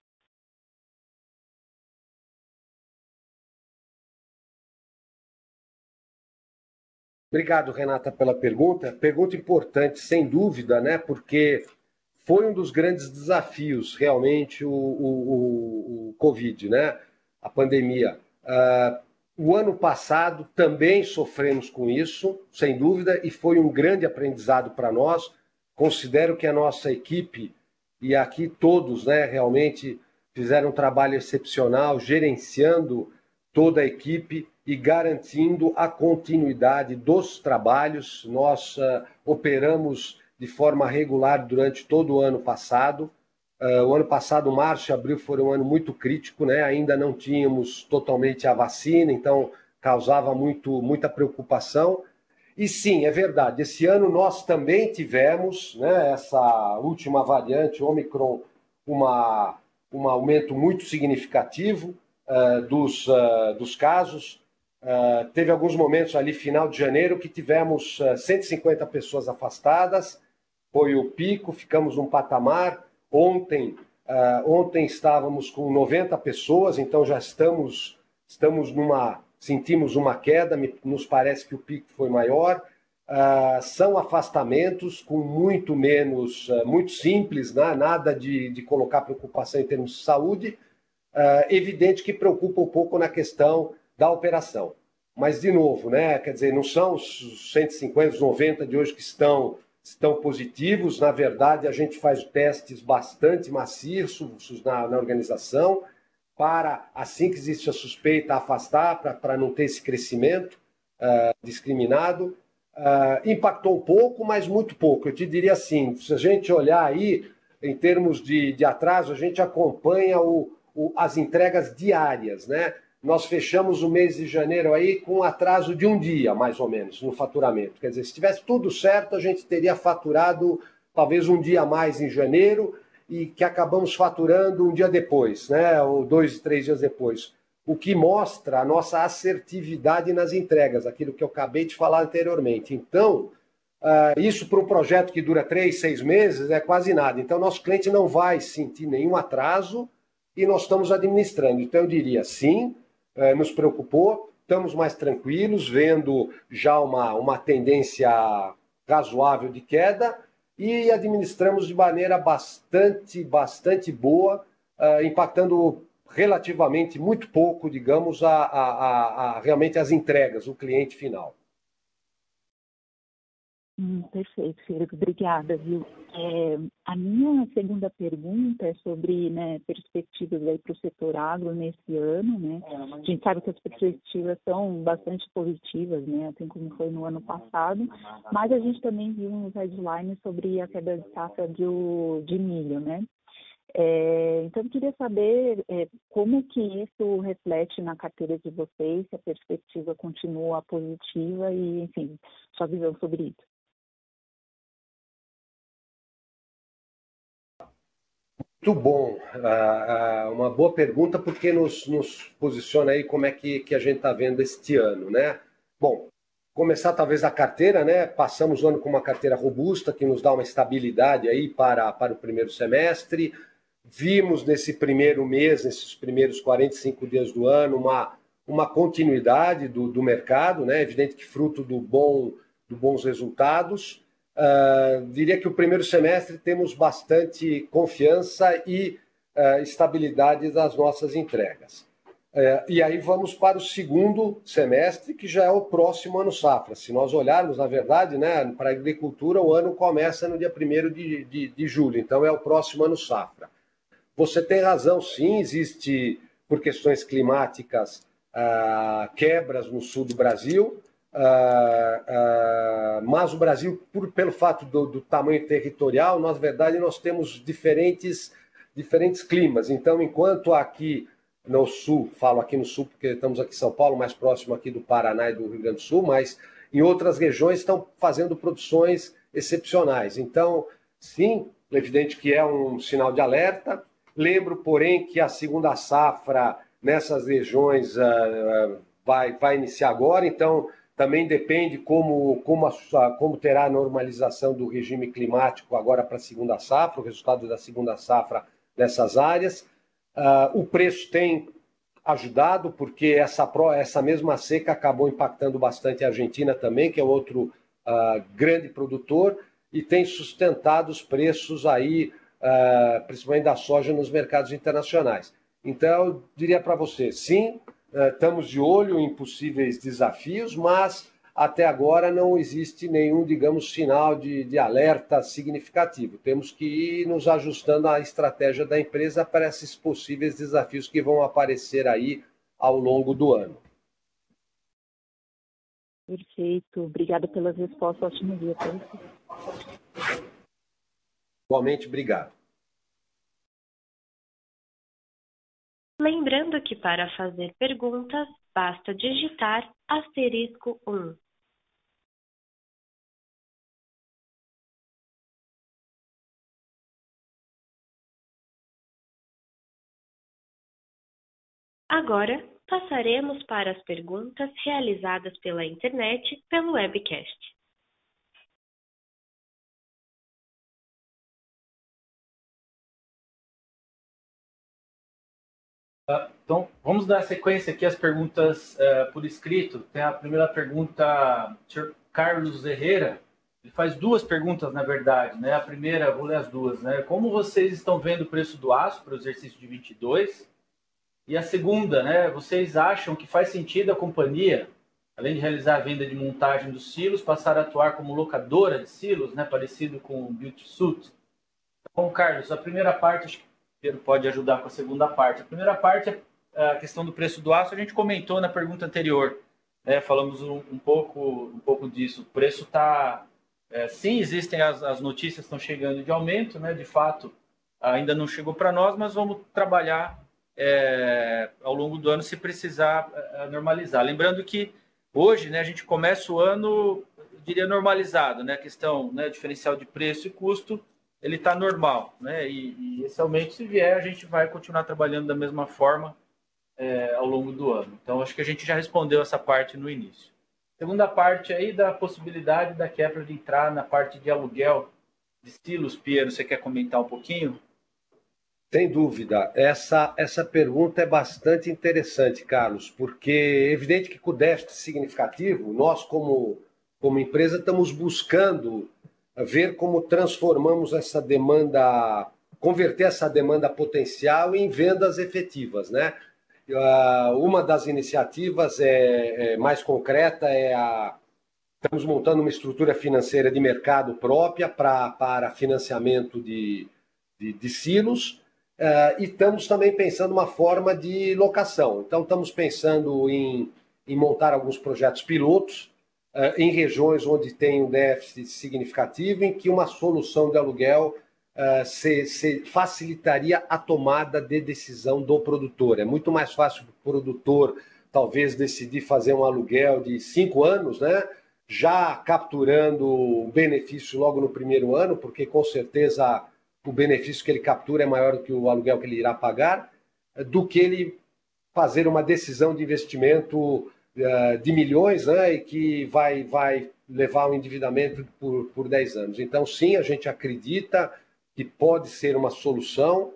Obrigado, Renata, pela pergunta. Pergunta importante, sem dúvida, né? Porque foi um dos grandes desafios, realmente, o Covid, né? A pandemia. O ano passado também sofremos com isso, sem dúvida, e foi um grande aprendizado para nós. Considero que a nossa equipe, e aqui todos, né, realmente fizeram um trabalho excepcional, gerenciando toda a equipe e garantindo a continuidade dos trabalhos. Nós operamos de forma regular durante todo o ano passado. O ano passado, março e abril, foi um ano muito crítico, né? Ainda não tínhamos totalmente a vacina, então causava muita preocupação. E sim, é verdade, esse ano nós também tivemos, né, essa última variante, Omicron, um aumento muito significativo dos casos. Teve alguns momentos ali, final de janeiro, que tivemos 150 pessoas afastadas, foi o pico, ficamos num patamar. Ontem Ontem estávamos com 90 pessoas, então já sentimos uma queda, nos parece que o pico foi maior. São afastamentos com muito menos, muito simples, né? Nada de colocar preocupação em termos de saúde. Evidente que preocupa um pouco na questão da operação. Mas, de novo, né? Quer dizer, não são os 150, os 90 de hoje que estão positivos. Na verdade, a gente faz testes bastante maciços na organização para, assim que existe a suspeita, afastar, para não ter esse crescimento discriminado. Impactou um pouco, mas muito pouco. Eu te diria assim, se a gente olhar aí, em termos de atraso, a gente acompanha as entregas diárias, né? Nós fechamos o mês de janeiro aí com um atraso de um dia, mais ou menos, no faturamento. Quer dizer, se tivesse tudo certo, a gente teria faturado talvez um dia a mais em janeiro e que acabamos faturando um dia depois, né? Ou 2, 3 dias depois. O que mostra a nossa assertividade nas entregas, aquilo que eu acabei de falar anteriormente. Então, isso para um projeto que dura 3, 6 meses é quase nada. Então, nosso cliente não vai sentir nenhum atraso e nós estamos administrando. Então, eu diria sim, nos preocupou, estamos mais tranquilos, vendo já uma tendência razoável de queda e administramos de maneira bastante boa, impactando relativamente muito pouco, digamos, realmente as entregas, o cliente final. Perfeito, Felipe, obrigada, viu? A minha segunda pergunta é sobre, né, perspectivas para o setor agro nesse ano, né? A gente sabe que as perspectivas são bastante positivas, né, assim como foi no ano passado, mas a gente também viu uns headlines sobre a queda de safra de milho, né? Então, eu queria saber como que isso reflete na carteira de vocês, se a perspectiva continua positiva e, enfim, sua visão sobre isso. Muito bom, uma boa pergunta porque nos posiciona aí como é que a gente está vendo este ano, né? Bom, começar talvez a carteira, né? Passamos o ano com uma carteira robusta que nos dá uma estabilidade aí para o primeiro semestre. Vimos nesse primeiro mês, nesses primeiros 45 dias do ano, uma continuidade do mercado, né? Evidente que fruto dos bons resultados. Diria que o primeiro semestre temos bastante confiança e estabilidade das nossas entregas. E aí vamos para o segundo semestre, que já é o próximo ano safra. Se nós olharmos, na verdade, né, para a agricultura, o ano começa no dia 1º de julho, então é o próximo ano safra. Você tem razão, sim, existe, por questões climáticas, quebras no sul do Brasil, mas o Brasil, pelo fato do tamanho territorial, na verdade, nós temos diferentes climas. Então, enquanto aqui no sul, falo aqui no sul porque estamos aqui em São Paulo, mais próximo aqui do Paraná e do Rio Grande do Sul, mas em outras regiões estão fazendo produções excepcionais. Então, sim, é evidente que é um sinal de alerta. Lembro, porém, que a segunda safra nessas regiões vai iniciar agora, então também depende como terá a normalização do regime climático agora para a segunda safra, o resultado da segunda safra nessas áreas. O preço tem ajudado, porque essa mesma seca acabou impactando bastante a Argentina também, que é outro grande produtor, e tem sustentado os preços aí, principalmente da soja, nos mercados internacionais. Então, eu diria para você, sim, estamos de olho em possíveis desafios, mas até agora não existe nenhum, digamos, sinal de alerta significativo. Temos que ir nos ajustando à estratégia da empresa para esses possíveis desafios que vão aparecer aí ao longo do ano. Perfeito. Obrigada pelas respostas. Ótimo dia para você. Igualmente, obrigado. Lembrando que para fazer perguntas, basta digitar *1. Agora, passaremos para as perguntas realizadas pela internet pelo webcast. Então, vamos dar sequência aqui às perguntas por escrito. Tem a primeira pergunta, o senhor Carlos Herrera. Ele faz duas perguntas, na verdade, né? A primeira, vou ler as duas, né? Como vocês estão vendo o preço do aço para o exercício de 22? E a segunda, né? Vocês acham que faz sentido a companhia, além de realizar a venda de montagem dos silos, passar a atuar como locadora de silos, né? Parecido com o Build-to-Suit? Então, Carlos, a primeira parte, acho que o Pedro pode ajudar com a segunda parte. A primeira parte é a questão do preço do aço. A gente comentou na pergunta anterior, né? Falamos um pouco disso. O preço está... sim, existem as notícias que estão chegando de aumento, né? De fato, ainda não chegou para nós, mas vamos trabalhar ao longo do ano se precisar normalizar. Lembrando que hoje, né, a gente começa o ano, eu diria, normalizado, né? A questão, né, diferencial de preço e custo, ele está normal, né? E esse aumento, se vier, a gente vai continuar trabalhando da mesma forma ao longo do ano. Então, acho que a gente já respondeu essa parte no início. Segunda parte aí da possibilidade da Kepler de entrar na parte de aluguel de silos. Piero, você quer comentar um pouquinho? Sem dúvida. Essa pergunta é bastante interessante, Carlos, porque é evidente que com o déficit significativo, nós, como empresa, estamos buscando ver como transformamos essa demanda, converter essa demanda potencial em vendas efetivas, né? Uma das iniciativas mais concreta estamos montando uma estrutura financeira de mercado própria para financiamento de silos. E estamos também pensando uma forma de locação. Então, estamos pensando em montar alguns projetos pilotos em regiões onde tem um déficit significativo, em que uma solução de aluguel se facilitaria a tomada de decisão do produtor. É muito mais fácil para o produtor, talvez, decidir fazer um aluguel de 5 anos, né? Já capturando o benefício logo no primeiro ano, porque com certeza o benefício que ele captura é maior do que o aluguel que ele irá pagar, do que ele fazer uma decisão de investimento de milhões, né, e que vai levar ao endividamento por 10 anos. Então, sim, a gente acredita que pode ser uma solução,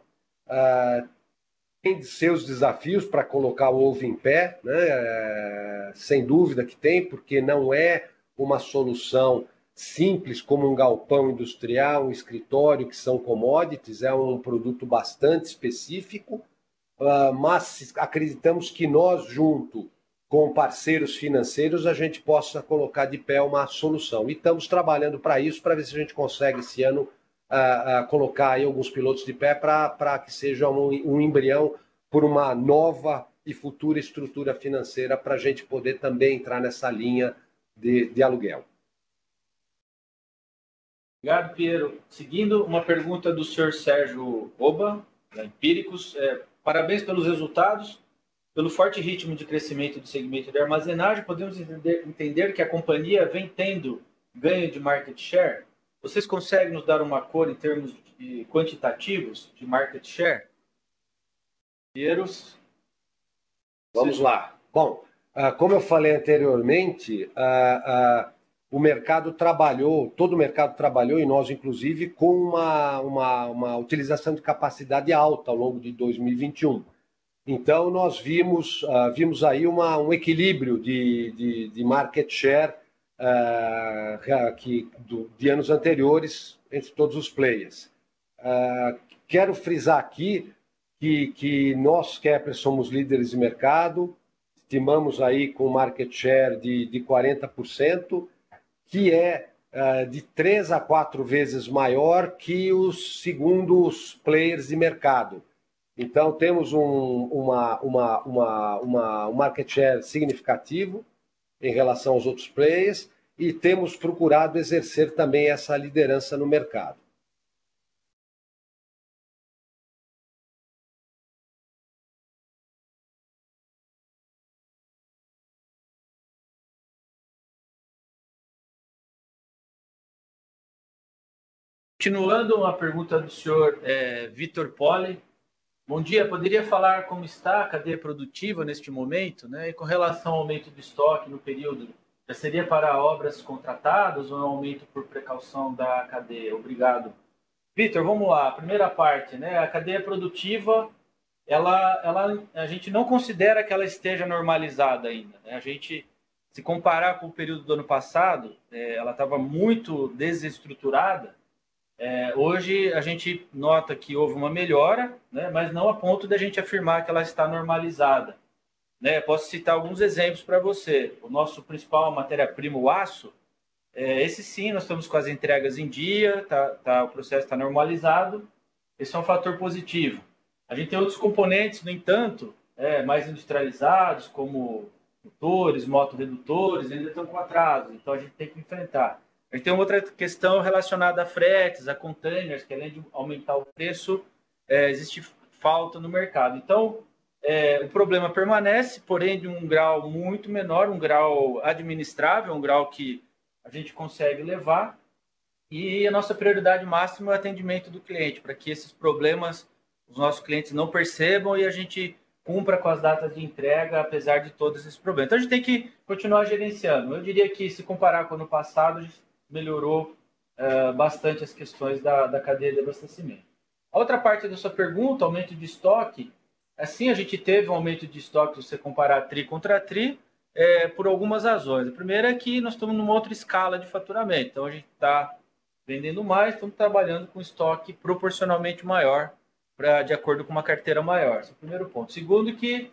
tem seus desafios para colocar o ovo em pé, né, sem dúvida que tem, porque não é uma solução simples como um galpão industrial, um escritório, que são commodities, é um produto bastante específico, mas acreditamos que nós, junto com parceiros financeiros, a gente possa colocar de pé uma solução. E estamos trabalhando para isso, para ver se a gente consegue esse ano colocar aí alguns pilotos de pé para que seja um embrião por uma nova e futura estrutura financeira para a gente poder também entrar nessa linha de aluguel. Obrigado, Piero. Seguindo, uma pergunta do senhor Sérgio Oba, da Empíricos. Parabéns pelos resultados. Pelo forte ritmo de crescimento do segmento de armazenagem, podemos entender que a companhia vem tendo ganho de market share? Vocês conseguem nos dar uma cor em termos de quantitativos de market share? Pieros? Vamos lá. Bom, como eu falei anteriormente, o mercado trabalhou, todo o mercado trabalhou, e nós inclusive, com uma utilização de capacidade alta ao longo de 2021. Então, nós vimos aí um equilíbrio de market share de anos anteriores entre todos os players. Quero frisar aqui que nós, Kepler, somos líderes de mercado, estimamos aí com market share de 40%, que é de 3 a 4 vezes maior que os segundos players de mercado. Então, temos um market share significativo em relação aos outros players e temos procurado exercer também essa liderança no mercado. Continuando a pergunta do senhor Vitor Poli. Bom dia, poderia falar como está a cadeia produtiva neste momento, né? E com relação ao aumento do estoque no período, já seria para obras contratadas ou é um aumento por precaução da cadeia? Obrigado. Vitor, vamos lá. A primeira parte, né? A cadeia produtiva, a gente não considera que ela esteja normalizada ainda, né? A gente, se comparar com o período do ano passado, ela estava muito desestruturada. Hoje a gente nota que houve uma melhora, né? Mas não a ponto de a gente afirmar que ela está normalizada, né? Posso citar alguns exemplos para você. O nosso principal matéria-prima, o aço, esse sim, nós estamos com as entregas em dia, o processo está normalizado. Esse é um fator positivo. A gente tem outros componentes, no entanto, mais industrializados, como motores, motorredutores, ainda estão com atraso, então a gente tem que enfrentar. A gente tem outra questão relacionada a fretes, a containers, que além de aumentar o preço, existe falta no mercado. Então, o problema permanece, porém de um grau muito menor, um grau administrável, um grau que a gente consegue levar, e a nossa prioridade máxima é o atendimento do cliente, para que esses problemas os nossos clientes não percebam e a gente cumpra com as datas de entrega, apesar de todos esses problemas. Então, a gente tem que continuar gerenciando. Eu diria que, se comparar com o ano passado, a gente melhorou bastante as questões da cadeia de abastecimento. A outra parte da sua pergunta, aumento de estoque, assim, a gente teve um aumento de estoque, se você comparar TRI contra TRI, por algumas razões. A primeira é que nós estamos numa outra escala de faturamento, então a gente está vendendo mais, estamos trabalhando com estoque proporcionalmente maior, de acordo com uma carteira maior. Esse é o primeiro ponto. Segundo, que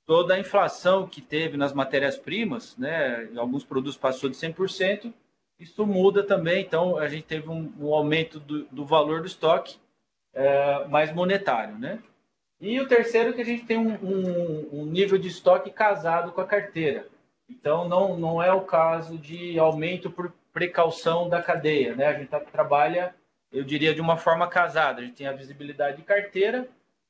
toda a inflação que teve nas matérias-primas, né, em alguns produtos passou de 100%, isso muda também, então a gente teve um aumento do valor do estoque mais monetário, né? E o terceiro é que a gente tem um nível de estoque casado com a carteira. Então, não é o caso de aumento por precaução da cadeia, né? A gente trabalha, eu diria, de uma forma casada. A gente tem a visibilidade de carteira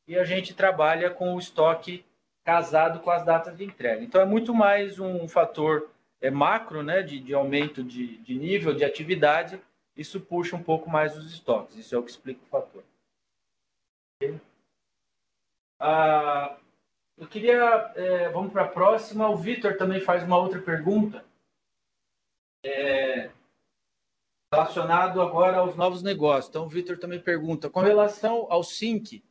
e a gente trabalha com o estoque casado com as datas de entrega. Então, é muito mais um fator macro, né, de aumento de nível de atividade. Isso puxa um pouco mais os estoques. Isso é o que explica o fator. Eu queria, vamos para a próxima. O Vitor também faz uma outra pergunta, relacionado agora aos novos negócios. Então, o Vitor também pergunta, com relação ao SYNC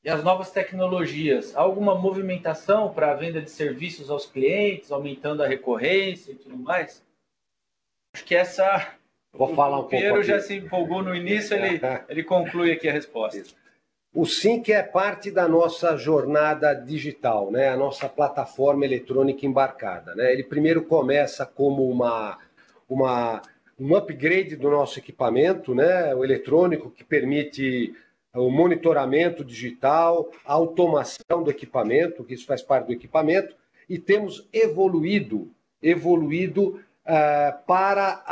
e as novas tecnologias, há alguma movimentação para a venda de serviços aos clientes, aumentando a recorrência e tudo mais? Acho que Vou falar um o Piero pouco já aqui. se empolgou no início, ele conclui aqui a resposta. O SYNC é parte da nossa jornada digital, né? A nossa plataforma eletrônica embarcada, né? Ele primeiro começa como um upgrade do nosso equipamento, né? O eletrônico, que permite o monitoramento digital, a automação do equipamento, que isso faz parte do equipamento, e temos evoluído para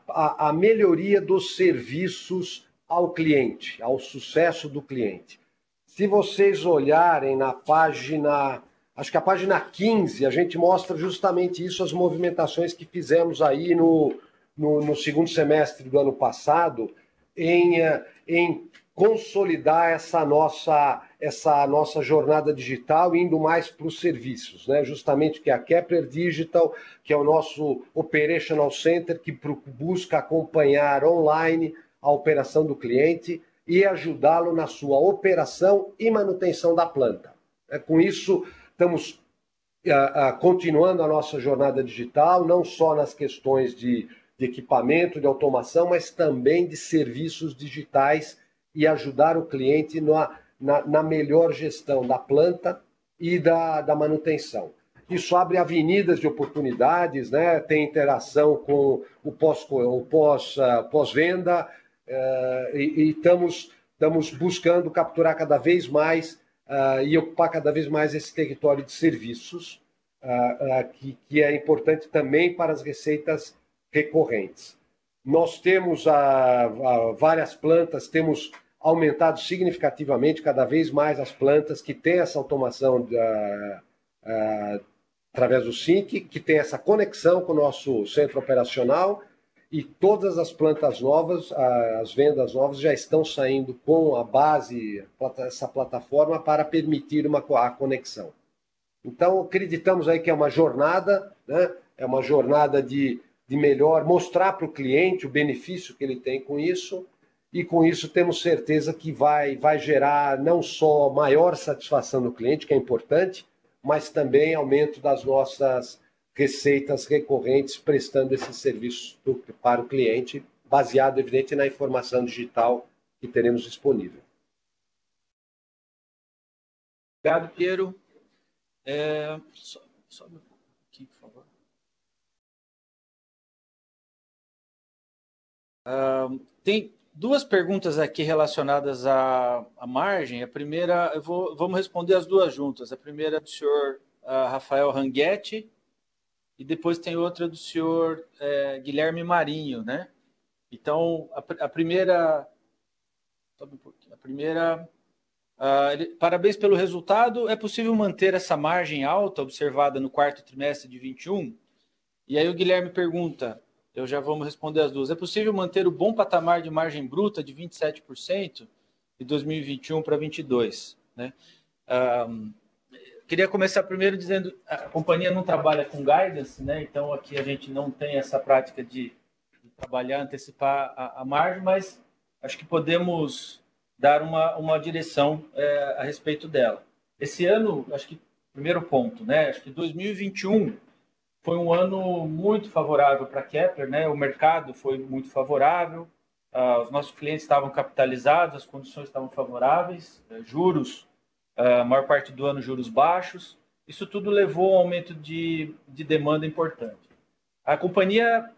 a melhoria dos serviços ao cliente, ao sucesso do cliente. Se vocês olharem na página, acho que a página 15, a gente mostra justamente isso, as movimentações que fizemos aí no segundo semestre do ano passado, em consolidar essa nossa jornada digital, indo mais para os serviços, né? Justamente que é a Kepler Digital, que é o nosso Operational Center, que busca acompanhar online a operação do cliente e ajudá-lo na sua operação e manutenção da planta. Com isso, estamos continuando a nossa jornada digital, não só nas questões de equipamento, de automação, mas também de serviços digitais e ajudar o cliente na melhor gestão da planta e da manutenção. Isso abre avenidas de oportunidades, né? Tem interação com o pós-venda, e estamos buscando capturar cada vez mais e ocupar cada vez mais esse território de serviços, que é importante também para as receitas recorrentes. Nós temos várias plantas, temos aumentado significativamente cada vez mais as plantas que têm essa automação através do SYNC, que tem essa conexão com o nosso centro operacional, e todas as plantas novas, as vendas novas já estão saindo com a base, essa plataforma, para permitir a conexão. Então, acreditamos aí que é uma jornada, né? É uma jornada de melhor mostrar para o cliente o benefício que ele tem com isso, e com isso temos certeza que vai gerar não só maior satisfação do cliente, que é importante, mas também aumento das nossas receitas recorrentes prestando esse serviço para o cliente, baseado, evidente, na informação digital que teremos disponível. Obrigado, Piero. Só aqui, por favor. Tem duas perguntas aqui relacionadas à margem. A primeira, vamos responder as duas juntas. A primeira é do senhor Rafael Ranghetti e depois tem outra do senhor Guilherme Marinho, né? Então, a primeira... Sobe um pouquinho. A primeira... parabéns pelo resultado. É possível manter essa margem alta observada no quarto trimestre de 21? E aí o Guilherme pergunta, eu já vamos responder as duas. É possível manter o bom patamar de margem bruta de 27% de 2021 para 2022? Né? Queria começar primeiro dizendo a companhia não trabalha com guidance, né? Então aqui a gente não tem essa prática de trabalhar, antecipar a margem, mas acho que podemos dar uma direção a respeito dela. Esse ano, acho que, primeiro ponto, né? Acho que 2021 foi um ano muito favorável para a Kepler, né? O mercado foi muito favorável, os nossos clientes estavam capitalizados, as condições estavam favoráveis, juros, a maior parte do ano juros baixos. Isso tudo levou a um aumento de demanda importante. A companhia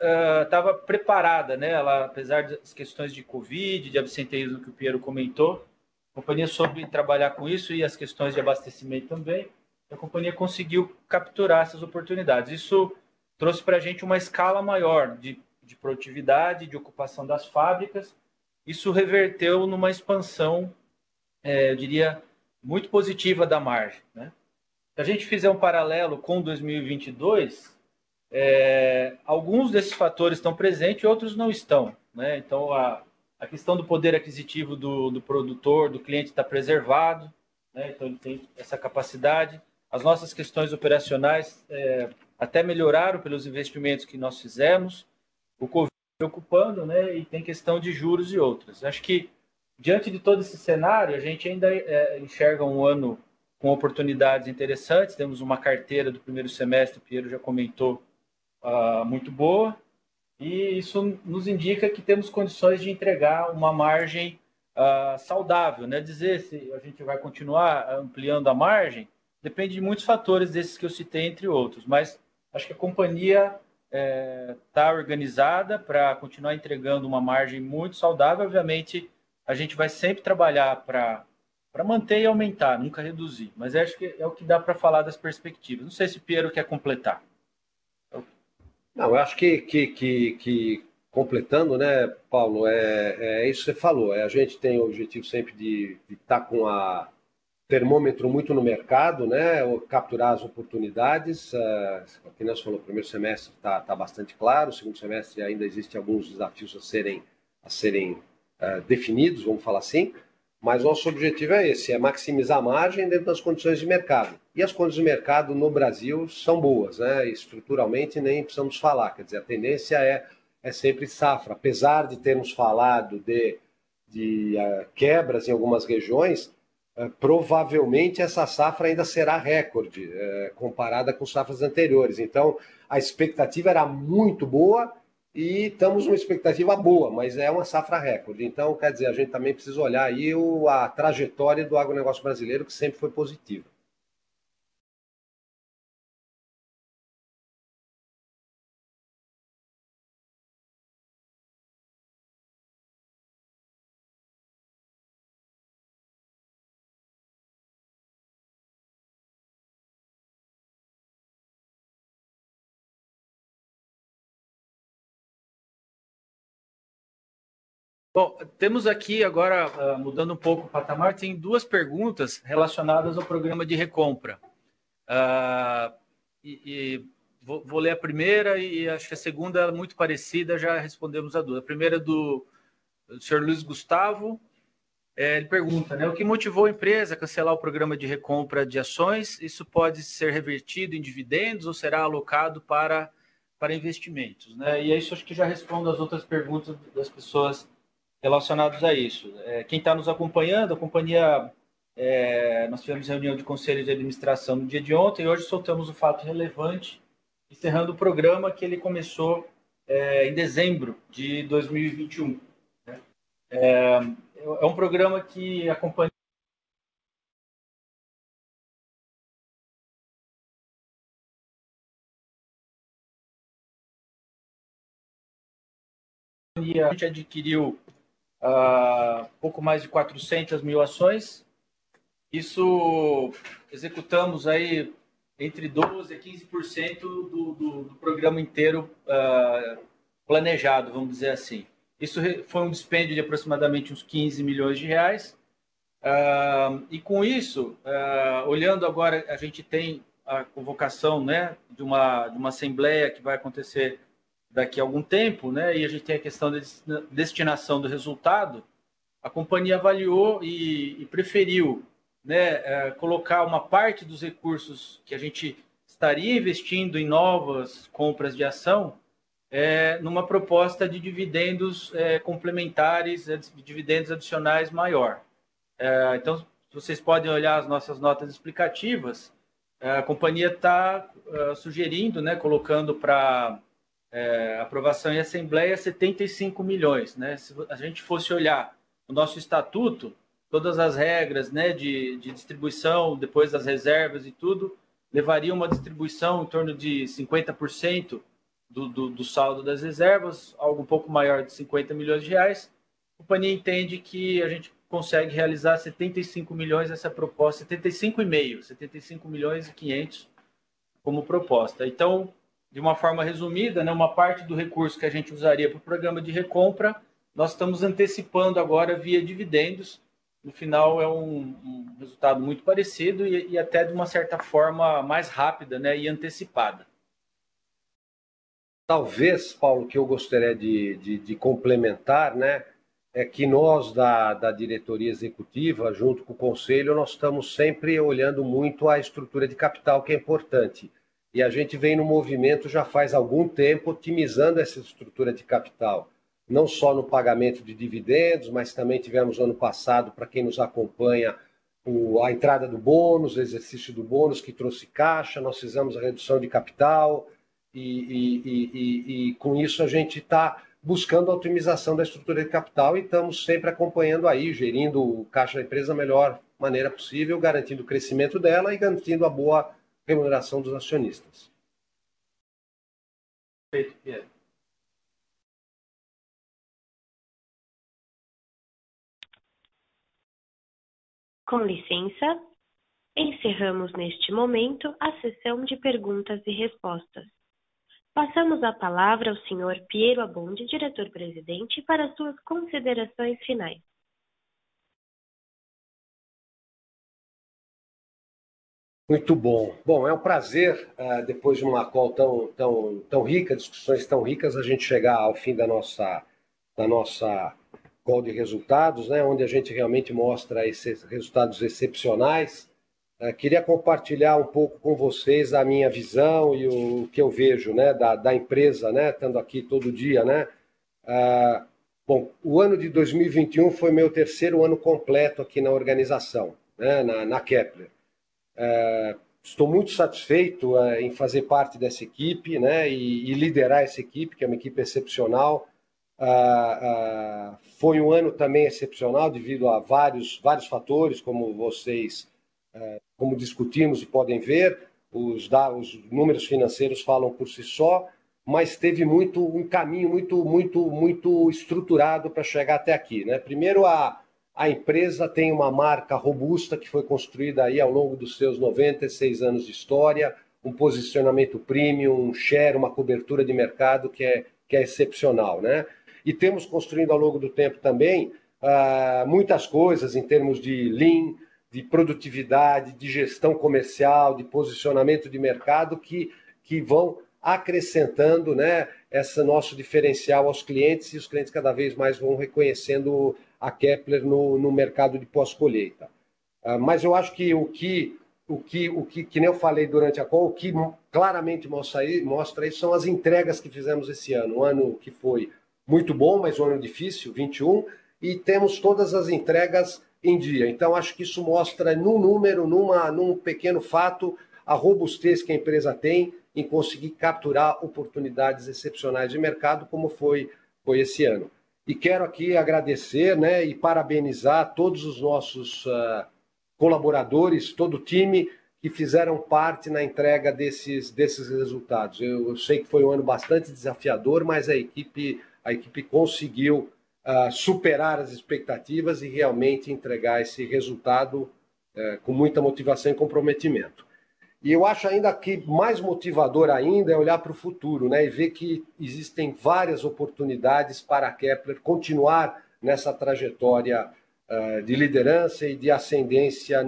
estava preparada, né? Ela, apesar das questões de Covid, de absenteísmo que o Piero comentou, a companhia soube trabalhar com isso e as questões de abastecimento também. A companhia conseguiu capturar essas oportunidades. Isso trouxe para a gente uma escala maior de produtividade, de ocupação das fábricas. Isso reverteu numa expansão, eu diria, muito positiva da margem, né? Se a gente fizer um paralelo com 2022, alguns desses fatores estão presentes e outros não estão, né? Então, a questão do poder aquisitivo do produtor, do cliente está preservado, né? Então, ele tem essa capacidade. As nossas questões operacionais até melhoraram pelos investimentos que nós fizemos. O Covid preocupando, né? E tem questão de juros e outras. Acho que, diante de todo esse cenário, a gente ainda enxerga um ano com oportunidades interessantes. Temos uma carteira do primeiro semestre, o Piero já comentou, muito boa. E isso nos indica que temos condições de entregar uma margem saudável, né? Dizer se a gente vai continuar ampliando a margem depende de muitos fatores desses que eu citei, entre outros. Mas acho que a companhia está organizada para continuar entregando uma margem muito saudável. Obviamente, a gente vai sempre trabalhar para manter e aumentar, nunca reduzir. Mas acho que é o que dá para falar das perspectivas. Não sei se o Piero quer completar. Não, eu acho que completando, né, Paulo, é isso que você falou. A gente tem o objetivo sempre de estar com a termômetro muito no mercado, né, capturar as oportunidades. Como nós falou, o primeiro semestre está bastante claro, o segundo semestre ainda existem alguns desafios a serem definidos, vamos falar assim. Mas nosso objetivo é esse, é maximizar a margem dentro das condições de mercado. E as condições de mercado no Brasil são boas, né? Estruturalmente nem precisamos falar. Quer dizer, a tendência é sempre safra. Apesar de termos falado de quebras em algumas regiões, provavelmente essa safra ainda será recorde comparada com safras anteriores. Então, a expectativa era muito boa e estamos numa expectativa boa, mas é uma safra recorde. Então, quer dizer, a gente também precisa olhar aí a trajetória do agronegócio brasileiro, que sempre foi positiva. Bom, temos aqui agora, mudando um pouco o patamar, tem duas perguntas relacionadas ao programa de recompra. Vou ler a primeira e acho que a segunda é muito parecida, já respondemos a duas. A primeira é do senhor Luiz Gustavo. Ele pergunta, né, o que motivou a empresa a cancelar o programa de recompra de ações? Isso pode ser revertido em dividendos ou será alocado para investimentos? Né? E isso acho que já respondo às outras perguntas das pessoas relacionados a isso. Quem está nos acompanhando, a companhia, nós tivemos reunião de conselho de administração no dia de ontem e hoje soltamos o fato relevante, encerrando o programa que ele começou em dezembro de 2021. Né? É um programa que a companhia a gente adquiriu pouco mais de 400 mil ações. Isso executamos aí entre 12% a 15% do programa inteiro planejado, vamos dizer assim. Isso foi um dispêndio de aproximadamente uns 15 milhões de reais. E com isso, olhando agora, a gente tem a convocação, né, de uma assembleia que vai acontecer daqui a algum tempo, né, e a gente tem a questão da destinação do resultado. A companhia avaliou e preferiu, né, colocar uma parte dos recursos que a gente estaria investindo em novas compras de ação numa proposta de dividendos complementares, de dividendos adicionais maior. Então, vocês podem olhar as nossas notas explicativas. A companhia está sugerindo, né, colocando para aprovação em assembleia 75 milhões. Né? Se a gente fosse olhar o nosso estatuto, todas as regras, né, de distribuição, depois das reservas e tudo, levaria uma distribuição em torno de 50% do saldo das reservas, algo um pouco maior de 50 milhões de reais. A companhia entende que a gente consegue realizar 75 milhões essa proposta, 75 milhões e 500 como proposta. Então, de uma forma resumida, né, uma parte do recurso que a gente usaria para o programa de recompra, nós estamos antecipando agora via dividendos. No final, é um resultado muito parecido e até de uma certa forma mais rápida, né, e antecipada. Talvez, Paulo, que eu gostaria de complementar, né, é que nós da diretoria executiva, junto com o conselho, nós estamos sempre olhando muito a estrutura de capital, que é importante. E a gente vem no movimento já faz algum tempo otimizando essa estrutura de capital, não só no pagamento de dividendos, mas também tivemos ano passado, para quem nos acompanha, a entrada do bônus, o exercício do bônus que trouxe caixa, nós fizemos a redução de capital e com isso a gente está buscando a otimização da estrutura de capital e estamos sempre acompanhando aí, gerindo o caixa da empresa da melhor maneira possível, garantindo o crescimento dela e garantindo a boa remuneração dos acionistas. Perfeito, Pierre. Com licença, encerramos neste momento a sessão de perguntas e respostas. Passamos a palavra ao senhor Piero Abbondi, diretor-presidente, para suas considerações finais. Muito bom. Bom, é um prazer, depois de uma call tão rica, discussões tão ricas, a gente chegar ao fim da nossa call de resultados, né, onde a gente realmente mostra esses resultados excepcionais. Queria compartilhar um pouco com vocês a minha visão e o que eu vejo, né, da empresa, né, estando aqui todo dia, né. Bom, o ano de 2021 foi meu terceiro ano completo aqui na organização, né, na Kepler. Estou muito satisfeito em fazer parte dessa equipe, né, e liderar essa equipe, que é uma equipe excepcional. Foi um ano também excepcional devido a vários fatores, como discutimos e podem ver, os números financeiros falam por si só, mas teve um caminho muito estruturado para chegar até aqui, né? Primeiro, a empresa tem uma marca robusta que foi construída aí ao longo dos seus 96 anos de história, um posicionamento premium, um share, uma cobertura de mercado que é excepcional, né? E temos construído ao longo do tempo também muitas coisas em termos de lean, de produtividade, de gestão comercial, de posicionamento de mercado que vão acrescentando, né, esse nosso diferencial aos clientes e os clientes cada vez mais vão reconhecendo a Kepler no mercado de pós-colheita. Mas eu acho que que nem eu falei durante a call, o que claramente mostra isso são as entregas que fizemos esse ano. Um ano que foi muito bom, mas um ano difícil, 21, e temos todas as entregas em dia. Então, acho que isso mostra, num número, num pequeno fato, a robustez que a empresa tem em conseguir capturar oportunidades excepcionais de mercado, como foi esse ano. E quero aqui agradecer, né, e parabenizar todos os nossos colaboradores, todo o time que fizeram parte na entrega desses resultados. Eu sei que foi um ano bastante desafiador, mas a equipe conseguiu superar as expectativas e realmente entregar esse resultado com muita motivação e comprometimento. E eu acho ainda que mais motivador ainda é olhar para o futuro, né, e ver que existem várias oportunidades para a Kepler continuar nessa trajetória de liderança e de ascendência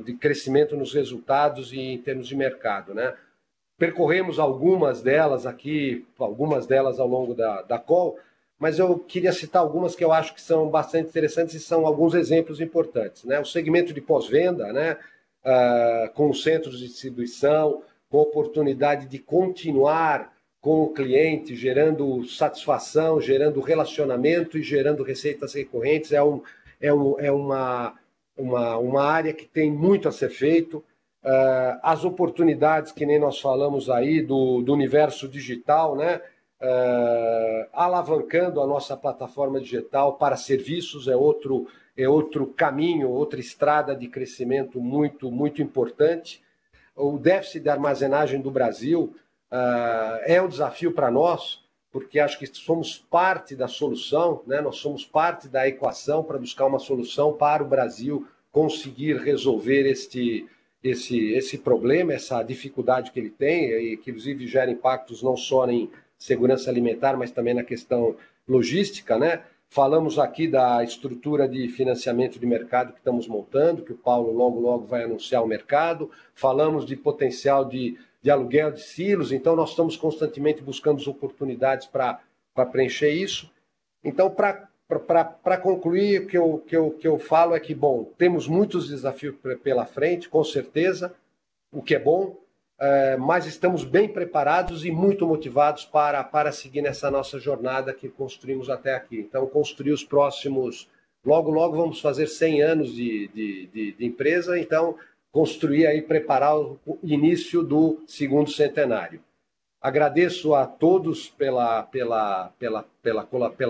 de crescimento nos resultados e em termos de mercado, né? Percorremos algumas delas aqui, algumas delas ao longo da call, mas eu queria citar algumas que eu acho que são bastante interessantes e são alguns exemplos importantes, né? O segmento de pós-venda, né? Com os centros de distribuição, com a oportunidade de continuar com o cliente, gerando satisfação, gerando relacionamento e gerando receitas recorrentes, é uma área que tem muito a ser feito. As oportunidades que nem nós falamos aí do universo digital, né? Alavancando a nossa plataforma digital para serviços é outro caminho, outra estrada de crescimento muito, muito importante. O déficit de armazenagem do Brasil é um desafio para nós, porque acho que somos parte da solução, né? Nós somos parte da equação para buscar uma solução para o Brasil conseguir resolver esse problema, essa dificuldade que ele tem, e que inclusive gera impactos não só em segurança alimentar, mas também na questão logística, né? Falamos aqui da estrutura de financiamento de mercado que estamos montando, que o Paulo logo vai anunciar o mercado. Falamos de potencial de aluguel de silos, então nós estamos constantemente buscando oportunidades para preencher isso. Então, para concluir, o que eu falo é que, bom, temos muitos desafios pela frente, com certeza, o que é bom, mas estamos bem preparados e muito motivados para seguir nessa nossa jornada que construímos até aqui. Então, construir os próximos... Logo vamos fazer 100 anos de empresa, então construir aí, preparar o início do segundo centenário. Agradeço a todos pela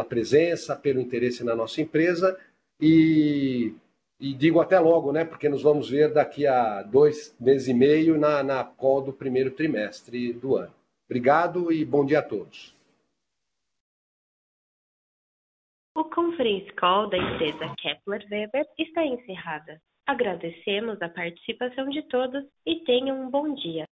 presença, pelo interesse na nossa empresa e digo até logo, né? Porque nos vamos ver daqui a 2 meses e meio na call do primeiro trimestre do ano. Obrigado e bom dia a todos. O conference call da empresa Kepler Weber está encerrada. Agradecemos a participação de todos e tenham um bom dia.